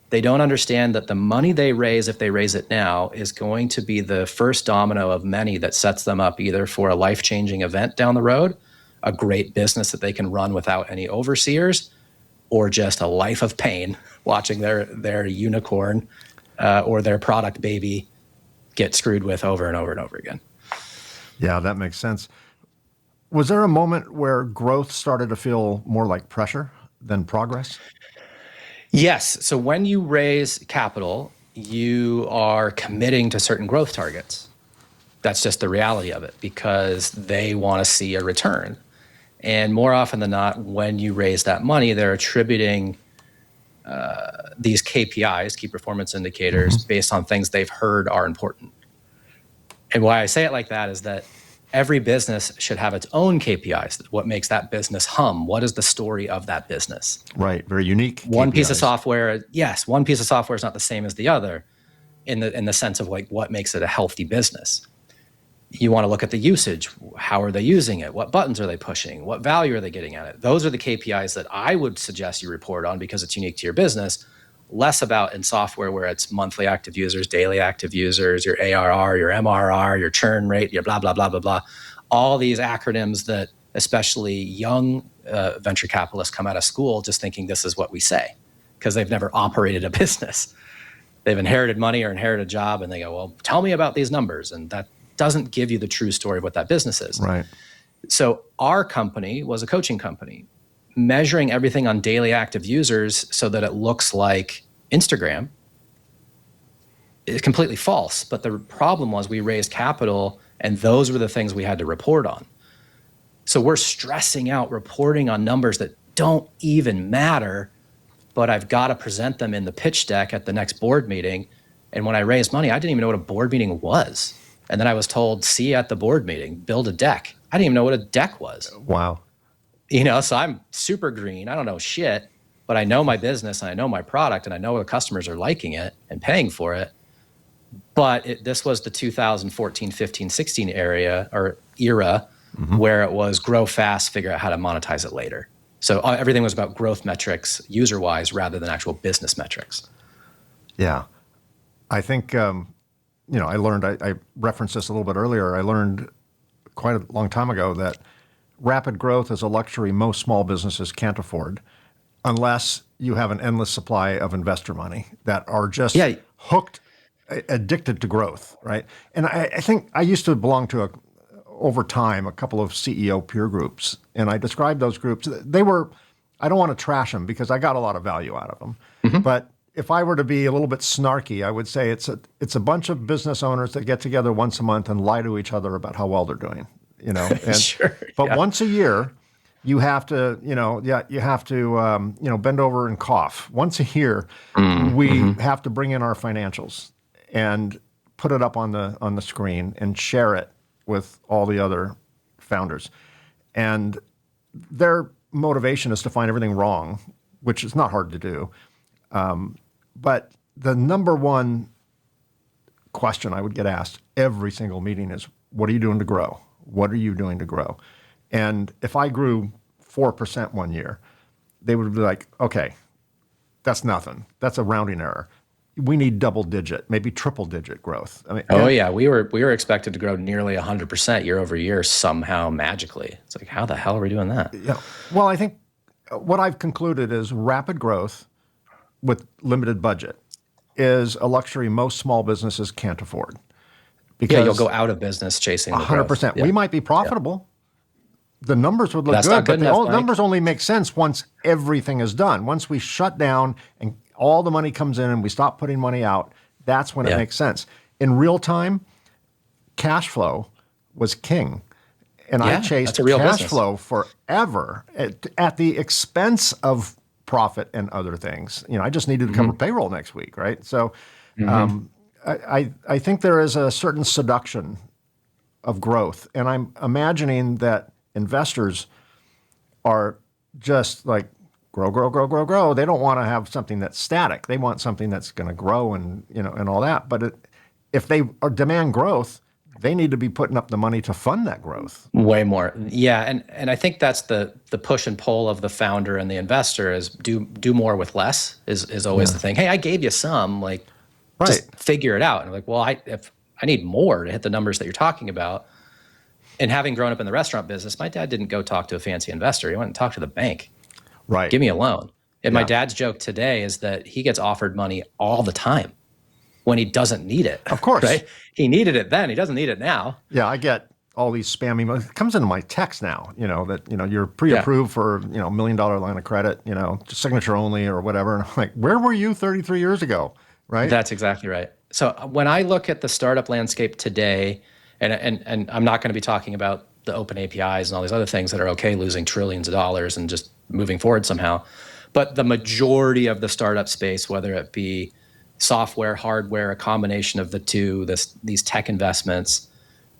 They don't understand that the money they raise, if they raise it now, is going to be the first domino of many that sets them up either for a life-changing event down the road, a great business that they can run without any overseers, or just a life of pain watching their unicorn or their product baby get screwed with over and over and over again. Yeah, that makes sense. Was there a moment where growth started to feel more like pressure than progress? Yes. So when you raise capital, you are committing to certain growth targets. That's just the reality of it, because they want to see a return. And more often than not, when you raise that money, they're attributing these KPIs, key performance indicators, based on things they've heard are important. And why I say it like that is that every business should have its own KPIs. What makes that business hum? What is the story of that business? Right, very unique. One KPIs. piece of software, yes, one piece of software is not the same as the other in the sense of like what makes it a healthy business. You want to look at the usage. How are they using it? What buttons are they pushing? What value are they getting at it? Those are the KPIs that I would suggest you report on because it's unique to your business. Less about in software where it's monthly active users, daily active users, your ARR, your MRR, your churn rate, your blah, blah, blah, blah, blah. All these acronyms that especially young venture capitalists come out of school just thinking this is what we say because they've never operated a business. They've inherited money or inherited a job and they go, well, tell me about these numbers. And that doesn't give you the true story of what that business is. Right. So our company was a coaching company, measuring everything on daily active users so that it looks like Instagram is completely false. But the problem was we raised capital and those were the things we had to report on. So we're stressing out reporting on numbers that don't even matter, but I've got to present them in the pitch deck at the next board meeting. And when I raised money, I didn't even know what a board meeting was. And then I was told, see you at the board meeting, build a deck. I didn't even know what a deck was. Wow. So I'm super green. I don't know shit, but I know my business and I know my product and I know the customers are liking it and paying for it. But this was the 2014, 15, 16 era where it was grow fast, figure out how to monetize it later. So everything was about growth metrics user-wise rather than actual business metrics. Yeah. I think... I learned, I referenced this a little bit earlier, I learned quite a long time ago that rapid growth is a luxury most small businesses can't afford unless you have an endless supply of investor money that are just hooked, addicted to growth, right? And I think I used to belong to, over time, a couple of CEO peer groups, and I described those groups. They were, I don't want to trash them because I got a lot of value out of them, but if I were to be a little bit snarky, I would say it's a bunch of business owners that get together once a month and lie to each other about how well they're doing, And, Sure. But once a year, you have to, bend over and cough. Once a year, we have to bring in our financials and put it up on the screen and share it with all the other founders. And their motivation is to find everything wrong, which is not hard to do. But the number one question I would get asked every single meeting is, what are you doing to grow? What are you doing to grow? And if I grew 4% one year, they would be like, okay, that's nothing. That's a rounding error. We need double digit, maybe triple digit growth. I mean, we were expected to grow nearly 100% year over year somehow magically. It's like, how the hell are we doing that? Yeah. Well, I think what I've concluded is rapid growth with limited budget is a luxury most small businesses can't afford. Because you'll go out of business chasing the 100%. growth. We might be profitable. The numbers would look That's good, not good but enough, the numbers only make sense once everything is done. Once we shut down and all the money comes in and we stop putting money out, that's when it makes sense. In real time, cash flow was king. And I chased cash flow forever at the expense of profit and other things. I just needed to cover payroll next week, right? So I think there is a certain seduction of growth. And I'm imagining that investors are just like, grow, grow, grow, grow, grow. They don't want to have something that's static. They want something that's going to grow and all that. But if they demand growth, they need to be putting up the money to fund that growth. Way more. Yeah. And I think that's the push and pull of the founder and the investor is do more with less is always the thing. Hey, I gave you some, just figure it out. And I'm like, well, if I need more to hit the numbers that you're talking about. And having grown up in the restaurant business, my dad didn't go talk to a fancy investor. He went and talked to the bank. Right. Give me a loan. And my dad's joke today is that he gets offered money all the time when he doesn't need it. Of course. Right? He needed it then. He doesn't need it now. Yeah, I get all these spam emails. It comes into my text now, that, you're pre-approved for, $1 million line of credit, just signature only or whatever. And I'm like, where were you 33 years ago? Right? That's exactly right. So when I look at the startup landscape today, and I'm not going to be talking about the open APIs and all these other things that are okay losing trillions of dollars and just moving forward somehow, but the majority of the startup space, whether it be software, hardware, a combination of the two, these tech investments,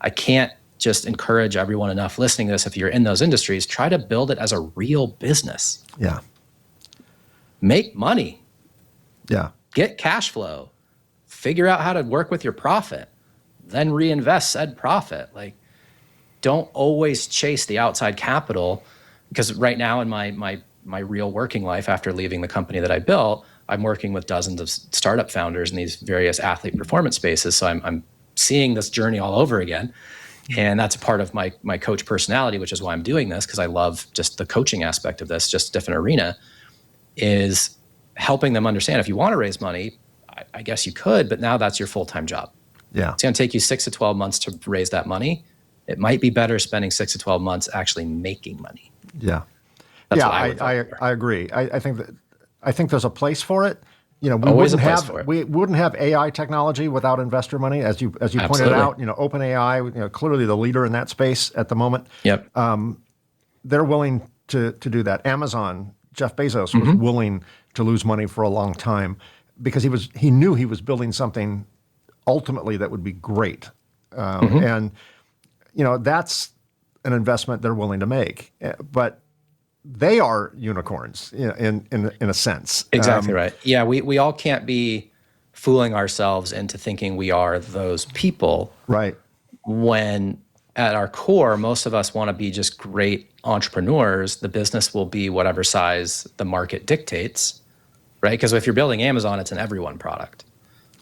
I can't just encourage everyone enough listening to this. If you're in those industries, try to build it as a real business. Yeah. Make money. Yeah. Get cash flow. Figure out how to work with your profit. Then reinvest said profit. Like, don't always chase the outside capital, because right now in my real working life, after leaving the company that I built, I'm working with dozens of startup founders in these various athlete performance spaces. So I'm seeing this journey all over again. And that's a part of my coach personality, which is why I'm doing this, because I love just the coaching aspect of this, just different arena, is helping them understand if you want to raise money, I guess you could, but now that's your full-time job. Yeah. It's going to take you 6 to 12 months to raise that money. It might be better spending 6 to 12 months actually making money. Yeah. That's yeah, what I agree. I think there's a place for it. We wouldn't have AI technology without investor money, as you pointed out. OpenAI, clearly the leader in that space at the moment. Yep. They're willing to do that. Amazon, Jeff Bezos was willing to lose money for a long time because he knew he was building something ultimately that would be great, and that's an investment they're willing to make, but they are unicorns in a sense. Exactly right. Yeah, we all can't be fooling ourselves into thinking we are those people. Right. When at our core, most of us want to be just great entrepreneurs. The business will be whatever size the market dictates, right? Because if you're building Amazon, it's an everyone product.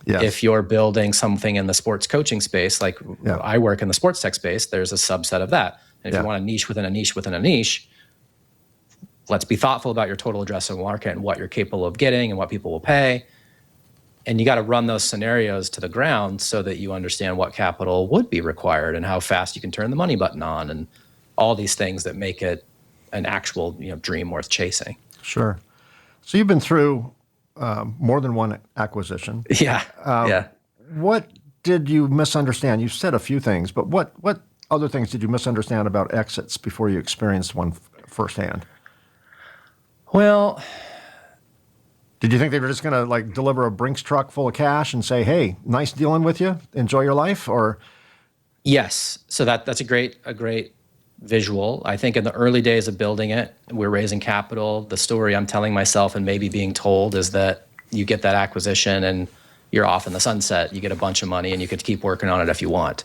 Yes. If you're building something in the sports coaching space, like I work in the sports tech space, there's a subset of that. And if you want a niche within a niche within a niche, let's be thoughtful about your total addressable market and what you're capable of getting and what people will pay. And you got to run those scenarios to the ground so that you understand what capital would be required and how fast you can turn the money button on and all these things that make it an actual dream worth chasing. Sure. So you've been through more than one acquisition. Yeah. What did you misunderstand? You said a few things, but what other things did you misunderstand about exits before you experienced one firsthand? Well, did you think they were just going to deliver a Brinks truck full of cash and say, "Hey, nice dealing with you. Enjoy your life"? Or yes. So that's a great visual. I think in the early days of building it, we're raising capital. The story I'm telling myself and maybe being told is that you get that acquisition and you're off in the sunset. You get a bunch of money and you could keep working on it if you want.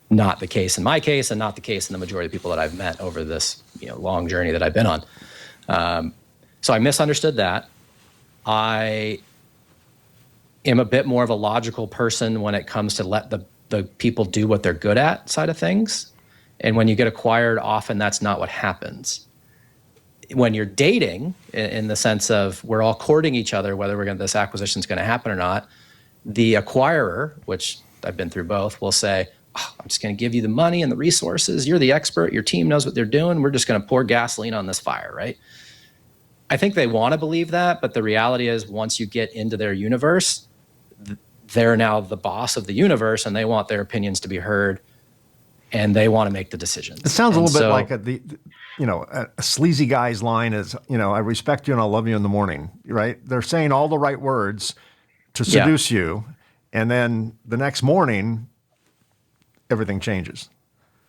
Not the case in my case, and not the case in the majority of people that I've met over this long journey that I've been on. So I misunderstood that. I am a bit more of a logical person when it comes to let the people do what they're good at side of things. And when you get acquired, often that's not what happens. When you're dating, in the sense of we're all courting each other, whether this acquisition is going to happen or not, the acquirer, which I've been through both, will say, I'm just going to give you the money and the resources. You're the expert. Your team knows what they're doing. We're just going to pour gasoline on this fire, right? I think they want to believe that, but the reality is once you get into their universe, they're now the boss of the universe and they want their opinions to be heard and they want to make the decisions. It sounds a little bit like a sleazy guy's line is, I respect you and I'll love you in the morning, right? They're saying all the right words to seduce you. And then the next morning, everything changes.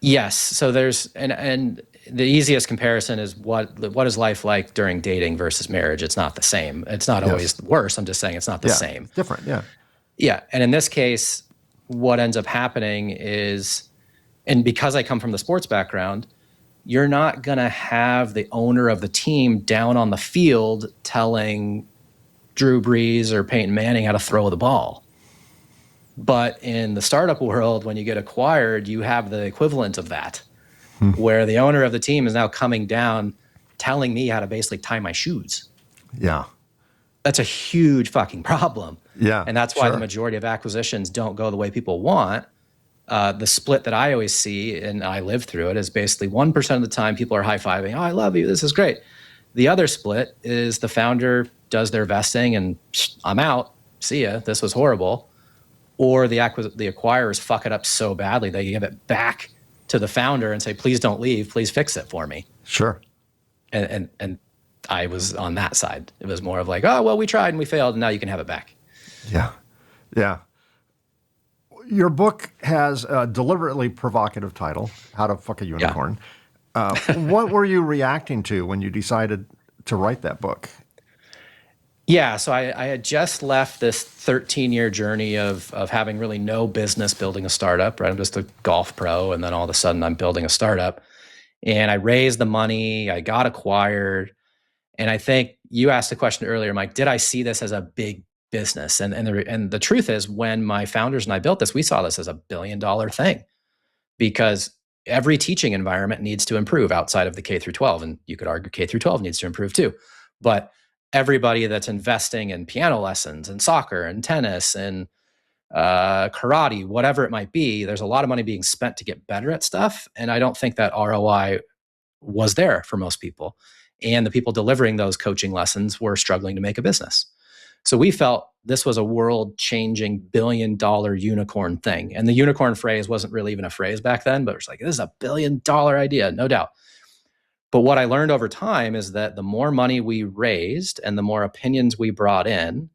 Yes. So there's, and the easiest comparison is what is life like during dating versus marriage? It's not the same. It's not always worse. I'm just saying it's not the same. It's different. Yeah. Yeah. And in this case, what ends up happening is, and because I come from the sports background, you're not going to have the owner of the team down on the field telling Drew Brees or Peyton Manning how to throw the ball. But in the startup world, when you get acquired, you have the equivalent of that, where the owner of the team is now coming down telling me how to basically tie my shoes. Yeah. That's a huge fucking problem. Yeah. And that's why the majority of acquisitions don't go the way people want. The split that I always see, and I live through it, is basically 1% of the time people are high-fiving, oh, I love you, this is great. The other split is the founder does their vesting and I'm out, see ya, this was horrible. Or the acquirers fuck it up so badly they give it back to the founder and say, please don't leave, please fix it for me. Sure. And I was on that side. It was more of like, oh, well, we tried and we failed, and now you can have it back. Yeah. Yeah. Your book has a deliberately provocative title, How to Fuck a Unicorn. Yeah. What were you reacting to when you decided to write that book? Yeah, so I had just left this 13-year journey of having really no business building a startup, right? I'm just a golf pro, and then all of a sudden I'm building a startup. And I raised the money, I got acquired. And I think you asked the question earlier, Mike, did I see this as a big business? And the truth is, when my founders and I built this, we saw this as a $1 billion thing, because every teaching environment needs to improve outside of the K through 12. And you could argue K through 12 needs to improve too. But everybody that's investing in piano lessons and soccer and tennis and karate, whatever it might be, there's a lot of money being spent to get better at stuff. And I don't think that ROI was there for most people. And the people delivering those coaching lessons were struggling to make a business. So we felt this was a world-changing $1 billion unicorn thing. And the unicorn phrase wasn't really even a phrase back then, but it was like, this is a $1 billion idea, no doubt. But what I learned over time is that the more money we raised and the more opinions we brought in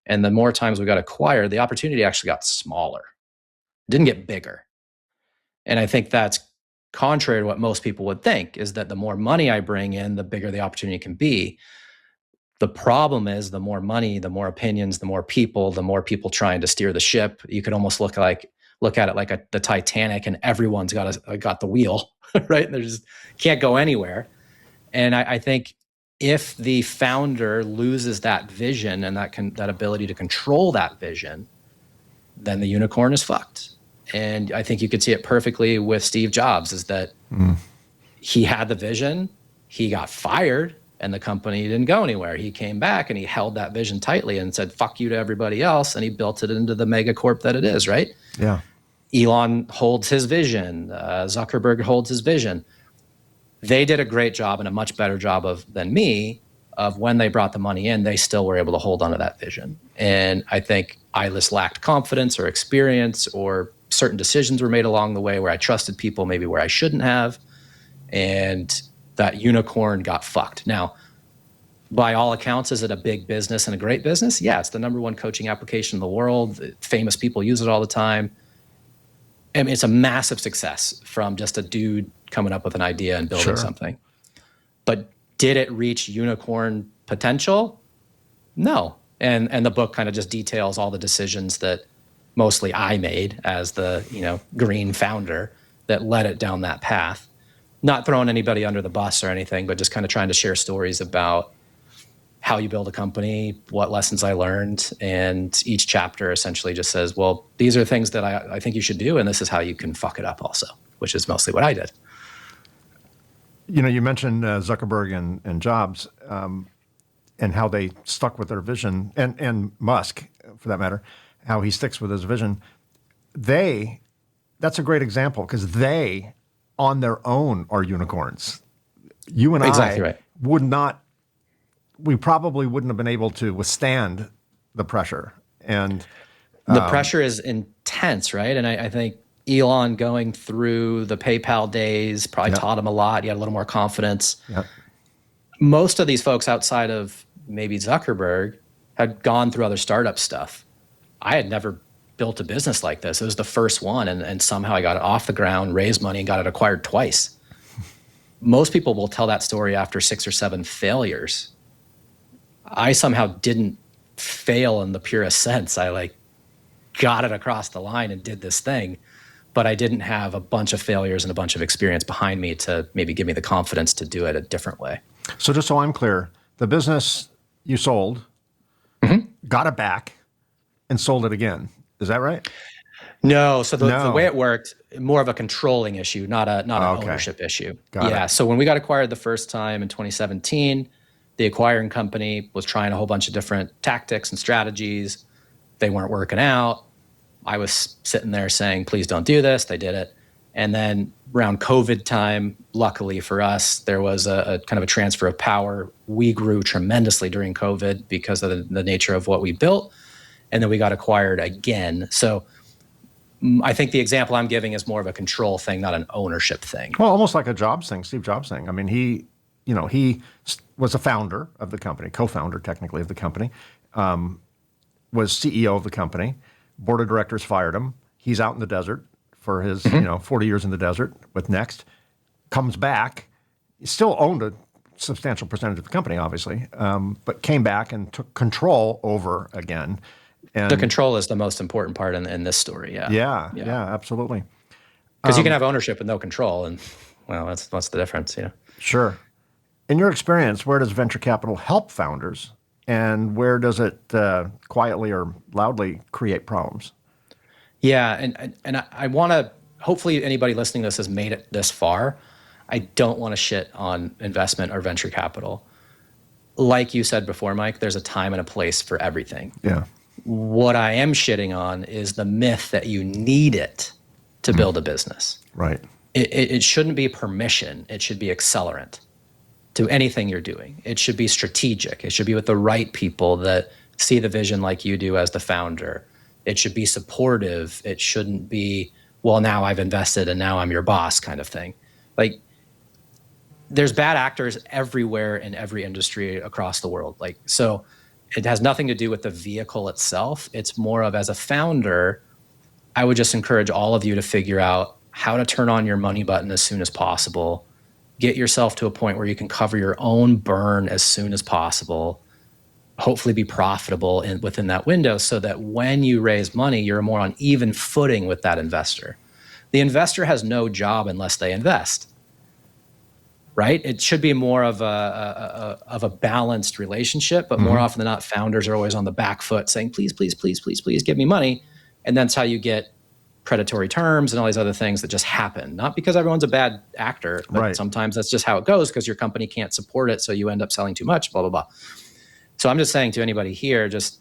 and the more times we got acquired, the opportunity actually got smaller. It didn't get bigger. And I think that's contrary to what most people would think, is that the more money I bring in, the bigger the opportunity can be. The problem is the more money, the more opinions, the more people trying to steer the ship. You could almost look at it like the Titanic, and everyone's got the wheel, right? They just can't go anywhere. And I think if the founder loses that vision and that ability to control that vision, then the unicorn is fucked. And I think you could see it perfectly with Steve Jobs, is that he had the vision, he got fired, and the company didn't go anywhere. He came back and he held that vision tightly and said, fuck you to everybody else. And he built it into the mega corp that it is, right? Yeah. Elon holds his vision. Zuckerberg holds his vision. They did a great job and a much better job than me of when they brought the money in, they still were able to hold onto that vision. And I think I just lacked confidence or experience, or certain decisions were made along the way where I trusted people maybe where I shouldn't have. And that unicorn got fucked. Now, by all accounts, is it a big business and a great business? Yeah, it's the #1 coaching application in the world. Famous people use it all the time. I mean, it's a massive success from just a dude coming up with an idea and building something. But did it reach unicorn potential? No. And the book kind of just details all the decisions that mostly I made as the green founder that led it down that path. Not throwing anybody under the bus or anything, but just kind of trying to share stories about how you build a company, what lessons I learned. And each chapter essentially just says, well, these are things that I think you should do, and this is how you can fuck it up also, which is mostly what I did. You mentioned Zuckerberg and Jobs and how they stuck with their vision, and Musk, for that matter, how he sticks with his vision. That's a great example, because they, on their own, are unicorns. You and exactly I right. We probably wouldn't have been able to withstand the pressure. And the pressure is intense, right? And I think Elon going through the PayPal days probably taught him a lot. He had a little more confidence. Yep. Most of these folks outside of maybe Zuckerberg had gone through other startup stuff. I had never built a business like this. It was the first one, and somehow I got it off the ground, raised money, and got it acquired twice. Most people will tell that story after 6 or 7 failures. I somehow didn't fail in the purest sense. I got it across the line and did this thing, but I didn't have a bunch of failures and a bunch of experience behind me to maybe give me the confidence to do it a different way. So just so I'm clear, the business you sold, got it back, and sold it again. Is that right? No, so the way No. it worked, more of a controlling issue, not an Okay. ownership issue. Got it. So when we got acquired the first time in 2017, the acquiring company was trying a whole bunch of different tactics and strategies. They weren't working out. I was sitting there saying, please don't do this. They did it. And then around COVID time, luckily for us, there was a kind of a transfer of power. We grew tremendously during COVID because of the nature of what we built. And then we got acquired again. So I think the example I'm giving is more of a control thing, not an ownership thing. Well, almost like a Jobs thing, Steve Jobs thing. I mean, he was a founder of the company, co-founder technically of the company, was CEO of the company. Board of directors fired him. He's out in the desert for his 40 years in the desert with Next. Comes back, he still owned a substantial percentage of the company, obviously, but came back and took control over again. And The control is the most important part in this story. yeah, absolutely. Because you can have ownership with no control, and well, what's the difference, Sure. In your experience, where does venture capital help founders, and where does it quietly or loudly create problems? Yeah, and I want to. Hopefully, anybody listening to this has made it this far. I don't want to shit on investment or venture capital. Like you said before, Mike, there's a time and a place for everything. Yeah. What I am shitting on is the myth that you need it to build a business. Right. It shouldn't be permission. It should be accelerant to anything you're doing. It should be strategic. It should be with the right people that see the vision like you do as the founder. It should be supportive. It shouldn't be, well, now I've invested and now I'm your boss kind of thing. Like, there's bad actors everywhere in every industry across the world. Like, so it has nothing to do with the vehicle itself. It's more of, as a founder, I would just encourage all of you to figure out how to turn on your money button as soon as possible. Get yourself to a point where you can cover your own burn as soon as possible. Hopefully be profitable within that window so that when you raise money, you're more on even footing with that investor. The investor has no job unless they invest. Right? It should be more of a balanced relationship, but more often than not, founders are always on the back foot saying, please, please, please, please, please give me money. And that's how you get predatory terms and all these other things that just happen. Not because everyone's a bad actor, but sometimes that's just how it goes because your company can't support it. So you end up selling too much, blah, blah, blah. So I'm just saying to anybody here, just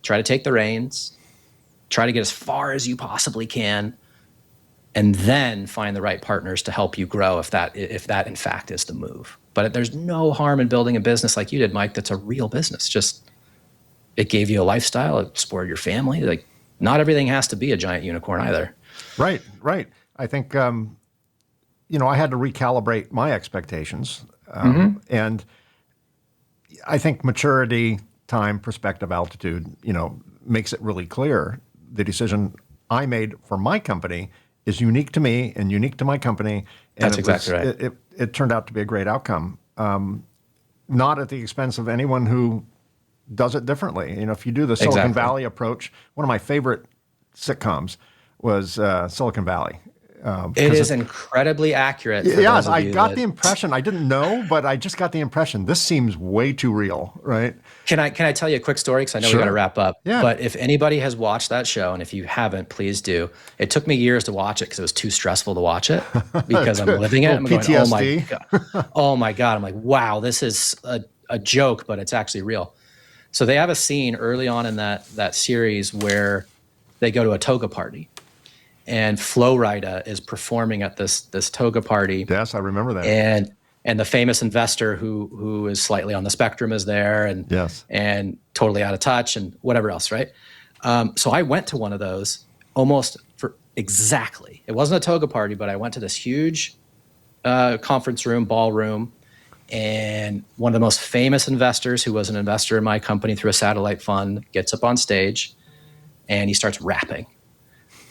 try to take the reins, try to get as far as you possibly can, and then find the right partners to help you grow if that in fact is the move. But there's no harm in building a business like you did, Mike, that's a real business. Just, it gave you a lifestyle, it supported your family. Like, not everything has to be a giant unicorn either. Right. I think, I had to recalibrate my expectations. And I think maturity, time, perspective, altitude, makes it really clear. The decision I made for my company is unique to me and unique to my company. And That's exactly right. It turned out to be a great outcome, not at the expense of anyone who does it differently. If you do the Silicon Valley approach, one of my favorite sitcoms was Silicon Valley. It is incredibly accurate. Yes, I got the impression. I didn't know, but I just got the impression this seems way too real, right? Can I tell you a quick story? Because I know we got to wrap up. Yeah. But if anybody has watched that show, and if you haven't, please do. It took me years to watch it because it was too stressful to watch it because I'm living it. I'm PTSD. Going, oh my God. I'm like, wow, this is a joke, but it's actually real. So they have a scene early on in that series where they go to a toga party. And Flo Rida is performing at this toga party. Yes, I remember that. And the famous investor who is slightly on the spectrum is there and totally out of touch and whatever else, right? So I went to one of those almost for exactly. It wasn't a toga party, but I went to this huge conference room, ballroom, and one of the most famous investors who was an investor in my company through a satellite fund gets up on stage and he starts rapping.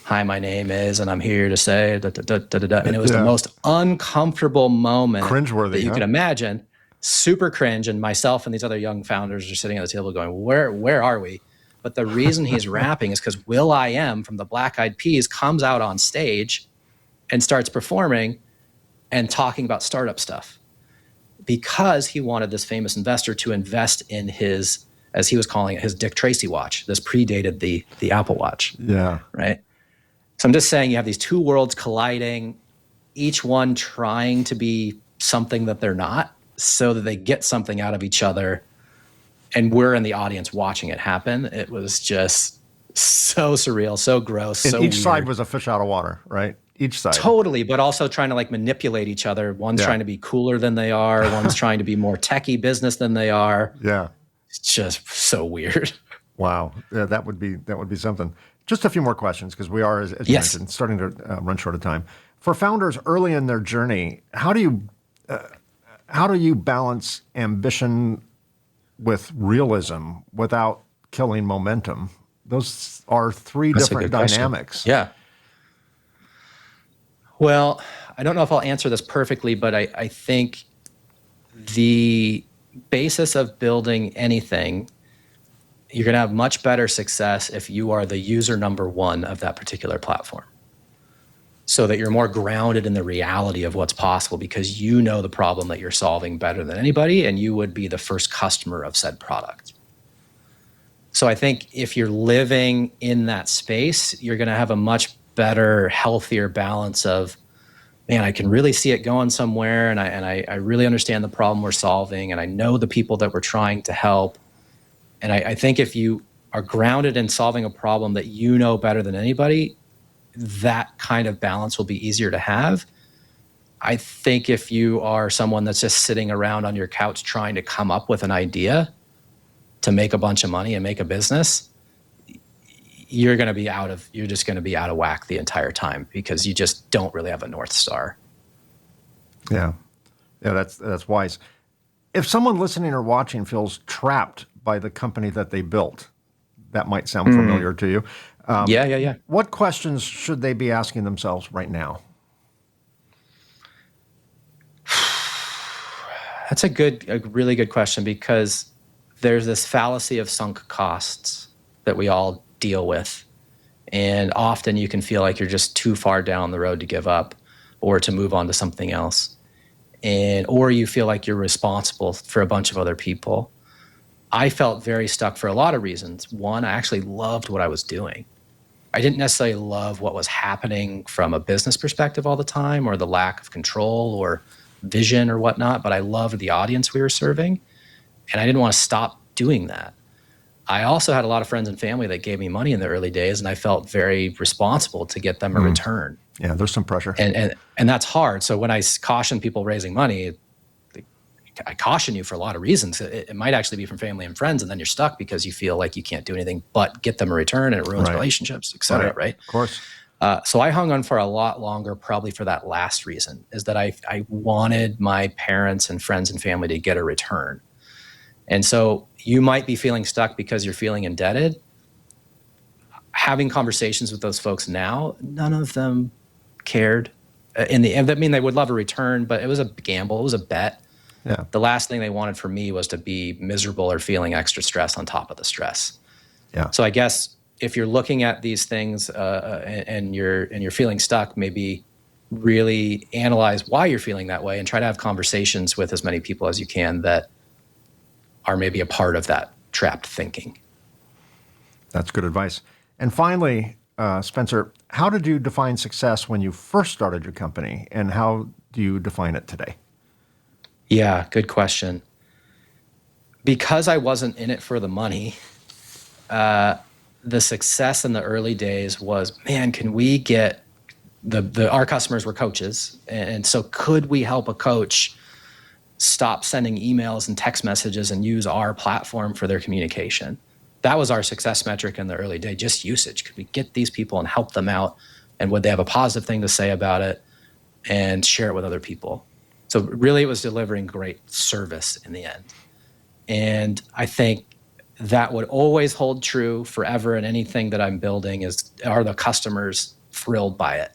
Hi, my name is, and I'm here to say, da, da, da, da, da, da. And it was the most uncomfortable moment cringeworthy, that you could imagine. Super cringe, and myself and these other young founders are sitting at the table going, where are we? But the reason he's rapping is because Will.i.am from the Black Eyed Peas comes out on stage and starts performing and talking about startup stuff because he wanted this famous investor to invest in his, as he was calling it, his Dick Tracy watch. This predated the Apple Watch. Yeah. Right? So I'm just saying you have these two worlds colliding, each one trying to be something that they're not, so that they get something out of each other. And we're in the audience watching it happen. It was just so surreal, so gross, And so each weird. side was a fish out of water, right? Each side. Totally, but also trying to like manipulate each other. One's trying to be cooler than they are. One's trying to be more techie business than they are. Yeah. It's just so weird. Wow. Yeah, that would be something. Just a few more questions, because we are, as you mentioned, starting to run short of time. For founders early in their journey, how do you balance ambition with realism without killing momentum? Those are three different dynamics. Yeah. Well, I don't know if I'll answer this perfectly, but I think the basis of building anything, you're going to have much better success if you are the user number one of that particular platform, so that you're more grounded in the reality of what's possible, because you know the problem that you're solving better than anybody, and you would be the first customer of said product. So I think if you're living in that space, you're going to have a much better, healthier balance of, man, I can really see it going somewhere, and I really understand the problem we're solving, and I know the people that we're trying to help. And I think if you are grounded in solving a problem that you know better than anybody, that kind of balance will be easier to have. I think if you are someone that's just sitting around on your couch trying to come up with an idea to make a bunch of money and make a business, you're just going to be out of whack the entire time, because you just don't really have a North Star. Yeah. Yeah, that's wise. If someone listening or watching feels trapped by the company that they built, that might sound familiar to you. Yeah. What questions should they be asking themselves right now? That's a really good question, because there's this fallacy of sunk costs that we all deal with. And often you can feel like you're just too far down the road to give up or to move on to something else. Or you feel like you're responsible for a bunch of other people. I felt very stuck for a lot of reasons. One, I actually loved what I was doing. I didn't necessarily love what was happening from a business perspective all the time, or the lack of control or vision or whatnot, but I loved the audience we were serving, and I didn't want to stop doing that. I also had a lot of friends and family that gave me money in the early days, and I felt very responsible to get them a return. Yeah, there's some pressure. And that's hard. So when I caution people raising money, I caution you for a lot of reasons. It might actually be from family and friends, and then you're stuck because you feel like you can't do anything but get them a return, and it ruins relationships, et cetera, right? Of course. So I hung on for a lot longer, probably for that last reason, is that I wanted my parents and friends and family to get a return. And so you might be feeling stuck because you're feeling indebted. Having conversations with those folks now, none of them cared. In the end, I mean, they would love a return, but it was a gamble. It was a bet. Yeah. The last thing they wanted from me was to be miserable or feeling extra stress on top of the stress. Yeah. So I guess if you're looking at these things and you're feeling stuck, maybe really analyze why you're feeling that way and try to have conversations with as many people as you can that are maybe a part of that trapped thinking. That's good advice. And finally, Spencer, how did you define success when you first started your company, and how do you define it today? Yeah, good question. Because I wasn't in it for the money, the success in the early days was, man, can we get our customers were coaches. And so could we help a coach stop sending emails and text messages and use our platform for their communication? That was our success metric in the early day, just usage. Could we get these people and help them out? And would they have a positive thing to say about it and share it with other people? So really it was delivering great service in the end. And I think that would always hold true forever in anything that I'm building are the customers thrilled by it?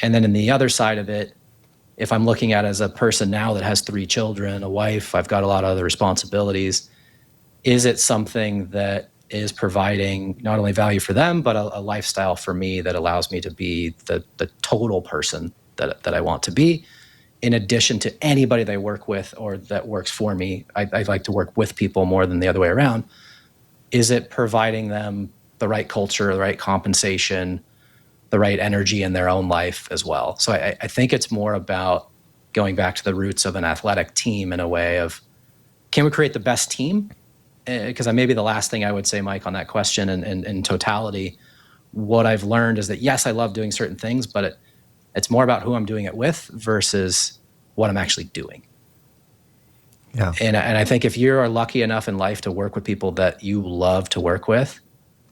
And then in the other side of it, if I'm looking at it as a person now that has 3 children, a wife, I've got a lot of other responsibilities, is it something that is providing not only value for them, but a lifestyle for me that allows me to be the total person that I want to be, in addition to anybody that I work with or that works for me? I like to work with people more than the other way around. Is it providing them the right culture, the right compensation, the right energy in their own life as well. So I think it's more about going back to the roots of an athletic team in a way of, can we create the best team? Because maybe the last thing I would say, Mike, on that question and in totality, what I've learned is that, yes, I love doing certain things, but it's more about who I'm doing it with versus what I'm actually doing. Yeah. And I think if you are lucky enough in life to work with people that you love to work with,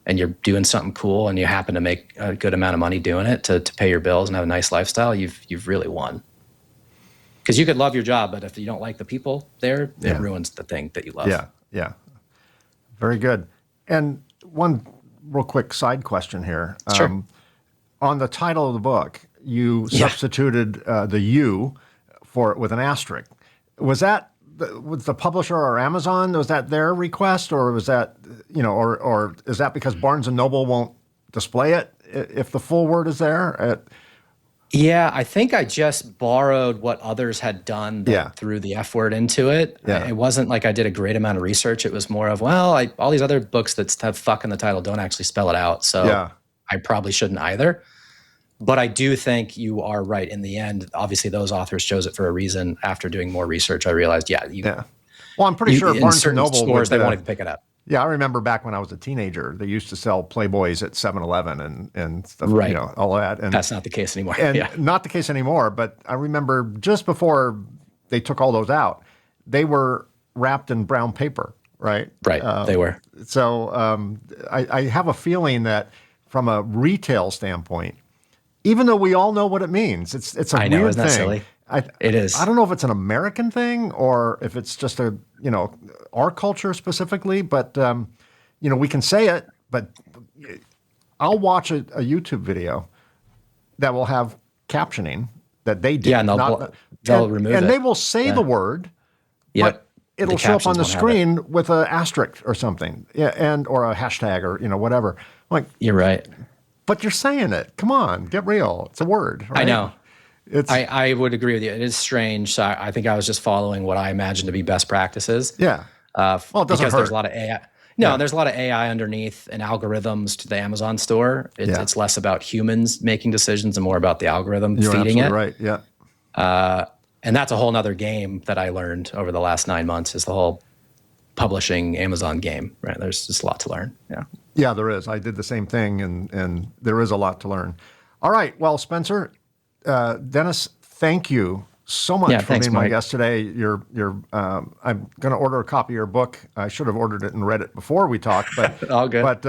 and you're doing something cool and you happen to make a good amount of money doing it to pay your bills and have a nice lifestyle, you've really won. Because you could love your job, but if you don't like the people there, it ruins the thing that you love. Yeah. Very good. And one real quick side question here. Sure. On the title of the book, you substituted the "you" for it with an asterisk. Was that with the publisher or Amazon? Was that their request, or was that or is that because Barnes and Noble won't display it if the full word is there? Yeah, I think I just borrowed what others had done that threw the F word into it. Yeah. It wasn't like I did a great amount of research. It was more of, all these other books that have fuck in the title don't actually spell it out. So I probably shouldn't either. But I do think you are right. In the end, obviously those authors chose it for a reason. After doing more research, I realized, Well, I'm pretty sure Barnes and Noble stores, they won't even pick it up. Yeah, I remember back when I was a teenager, they used to sell Playboys at 7-Eleven and stuff, right. All that. And that's not the case anymore. And not the case anymore, but I remember just before they took all those out, they were wrapped in brown paper, right? Right, they were. So I have a feeling that from a retail standpoint, even though we all know what it means, it's a weird thing. Isn't that silly? It is. I don't know if it's an American thing or if it's just our culture specifically, but we can say it, but I'll watch a YouTube video that will have captioning that they did. Yeah, and they'll remove it. And they will say the word, but it'll show up on the screen with an asterisk or something, or a hashtag or whatever. Like, you're right. But you're saying it. Come on, get real. It's a word. Right? I know. I would agree with you. It is strange. So I think I was just following what I imagine to be best practices. Yeah. Well, it doesn't because hurt. There's a lot of AI. No, there's a lot of AI underneath and algorithms to the Amazon store. It's less about humans making decisions and more about the algorithm feeding it. Right. Yeah. And that's a whole nother game that I learned over the last 9 months is the whole publishing Amazon game. Right. There's just a lot to learn. Yeah. Yeah, there is. I did the same thing, and there is a lot to learn. All right. Well, Spencer, Dennis, thank you so much for being my guest today. I'm going to order a copy of your book. I should have ordered it and read it before we talked, but all good. But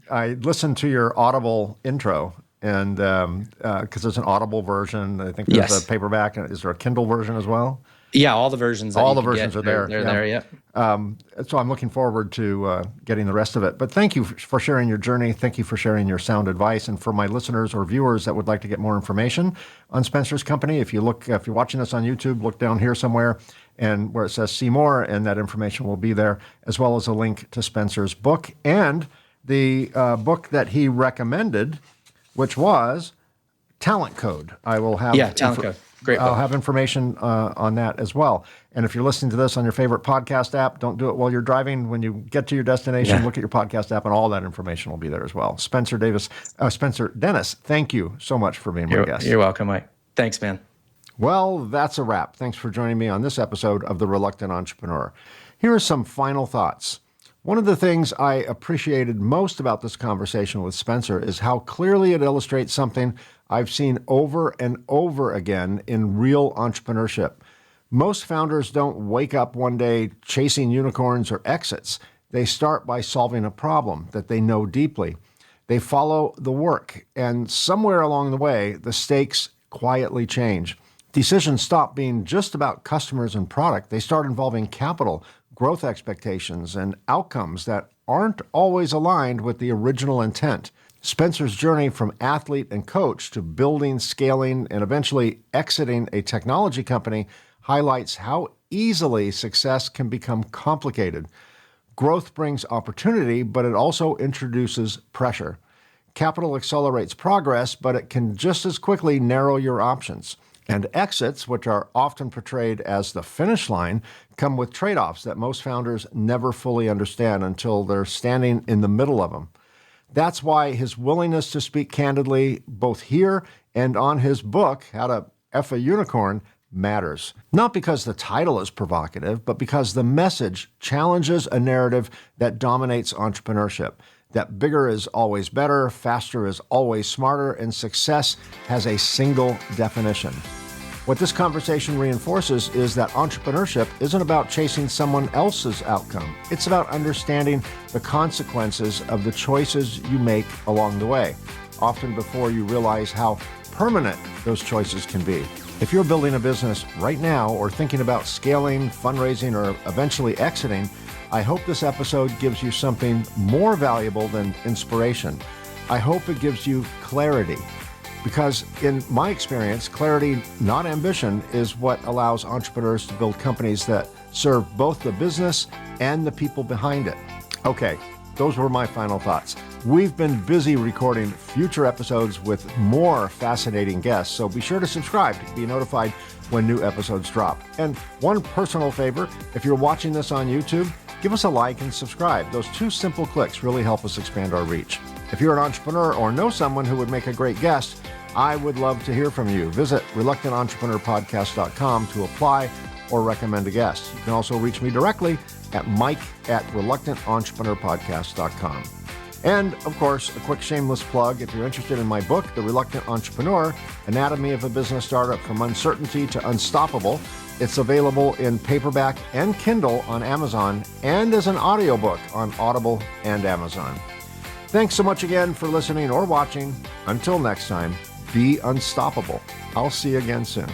I listened to your Audible intro, and because there's an Audible version, I think there's a paperback. Is there a Kindle version as well? Yeah, all the versions. All the versions are there. They're there. Yeah. So I'm looking forward to getting the rest of it. But thank you for sharing your journey. Thank you for sharing your sound advice. And for my listeners or viewers that would like to get more information on Spencer's company, if you're watching this on YouTube, look down here somewhere, and where it says "See More," and that information will be there, as well as a link to Spencer's book and the book that he recommended, which was Talent Code. I will have Talent Code. Great book. I'll have information on that as well. And if you're listening to this on your favorite podcast app, don't do it while you're driving. When you get to your destination, look at your podcast app, and all that information will be there as well. Spencer Dennis, thank you so much for being my guest. You're welcome, Mike. Thanks, man. Well, that's a wrap. Thanks for joining me on this episode of The Reluctant Entrepreneur. Here are some final thoughts. One of the things I appreciated most about this conversation with Spencer is how clearly it illustrates something I've seen over and over again in real entrepreneurship. Most founders don't wake up one day chasing unicorns or exits. They start by solving a problem that they know deeply. They follow the work, and somewhere along the way, the stakes quietly change. Decisions stop being just about customers and product. They start involving capital, growth expectations, and outcomes that aren't always aligned with the original intent. Spencer's journey from athlete and coach to building, scaling, and eventually exiting a technology company highlights how easily success can become complicated. Growth brings opportunity, but it also introduces pressure. Capital accelerates progress, but it can just as quickly narrow your options. And exits, which are often portrayed as the finish line, come with trade-offs that most founders never fully understand until they're standing in the middle of them. That's why his willingness to speak candidly, both here and on his book, How to F a Unicorn, matters. Not because the title is provocative, but because the message challenges a narrative that dominates entrepreneurship. That bigger is always better, faster is always smarter, and success has a single definition. What this conversation reinforces is that entrepreneurship isn't about chasing someone else's outcome. It's about understanding the consequences of the choices you make along the way, often before you realize how permanent those choices can be. If you're building a business right now or thinking about scaling, fundraising, or eventually exiting, I hope this episode gives you something more valuable than inspiration. I hope it gives you clarity. Because in my experience, clarity, not ambition, is what allows entrepreneurs to build companies that serve both the business and the people behind it. Okay, those were my final thoughts. We've been busy recording future episodes with more fascinating guests, so be sure to subscribe to be notified when new episodes drop. And one personal favor, if you're watching this on YouTube, give us a like and subscribe. Those two simple clicks really help us expand our reach. If you're an entrepreneur or know someone who would make a great guest, I would love to hear from you. Visit reluctantentrepreneur.podcast.com to apply or recommend a guest. You can also reach me directly at mike@reluctantentrepreneur.podcast.com. And, of course, a quick shameless plug. If you're interested in my book, The Reluctant Entrepreneur, Anatomy of a Business Startup from Uncertainty to Unstoppable, it's available in paperback and Kindle on Amazon and as an audiobook on Audible and Amazon. Thanks so much again for listening or watching. Until next time, be unstoppable. I'll see you again soon.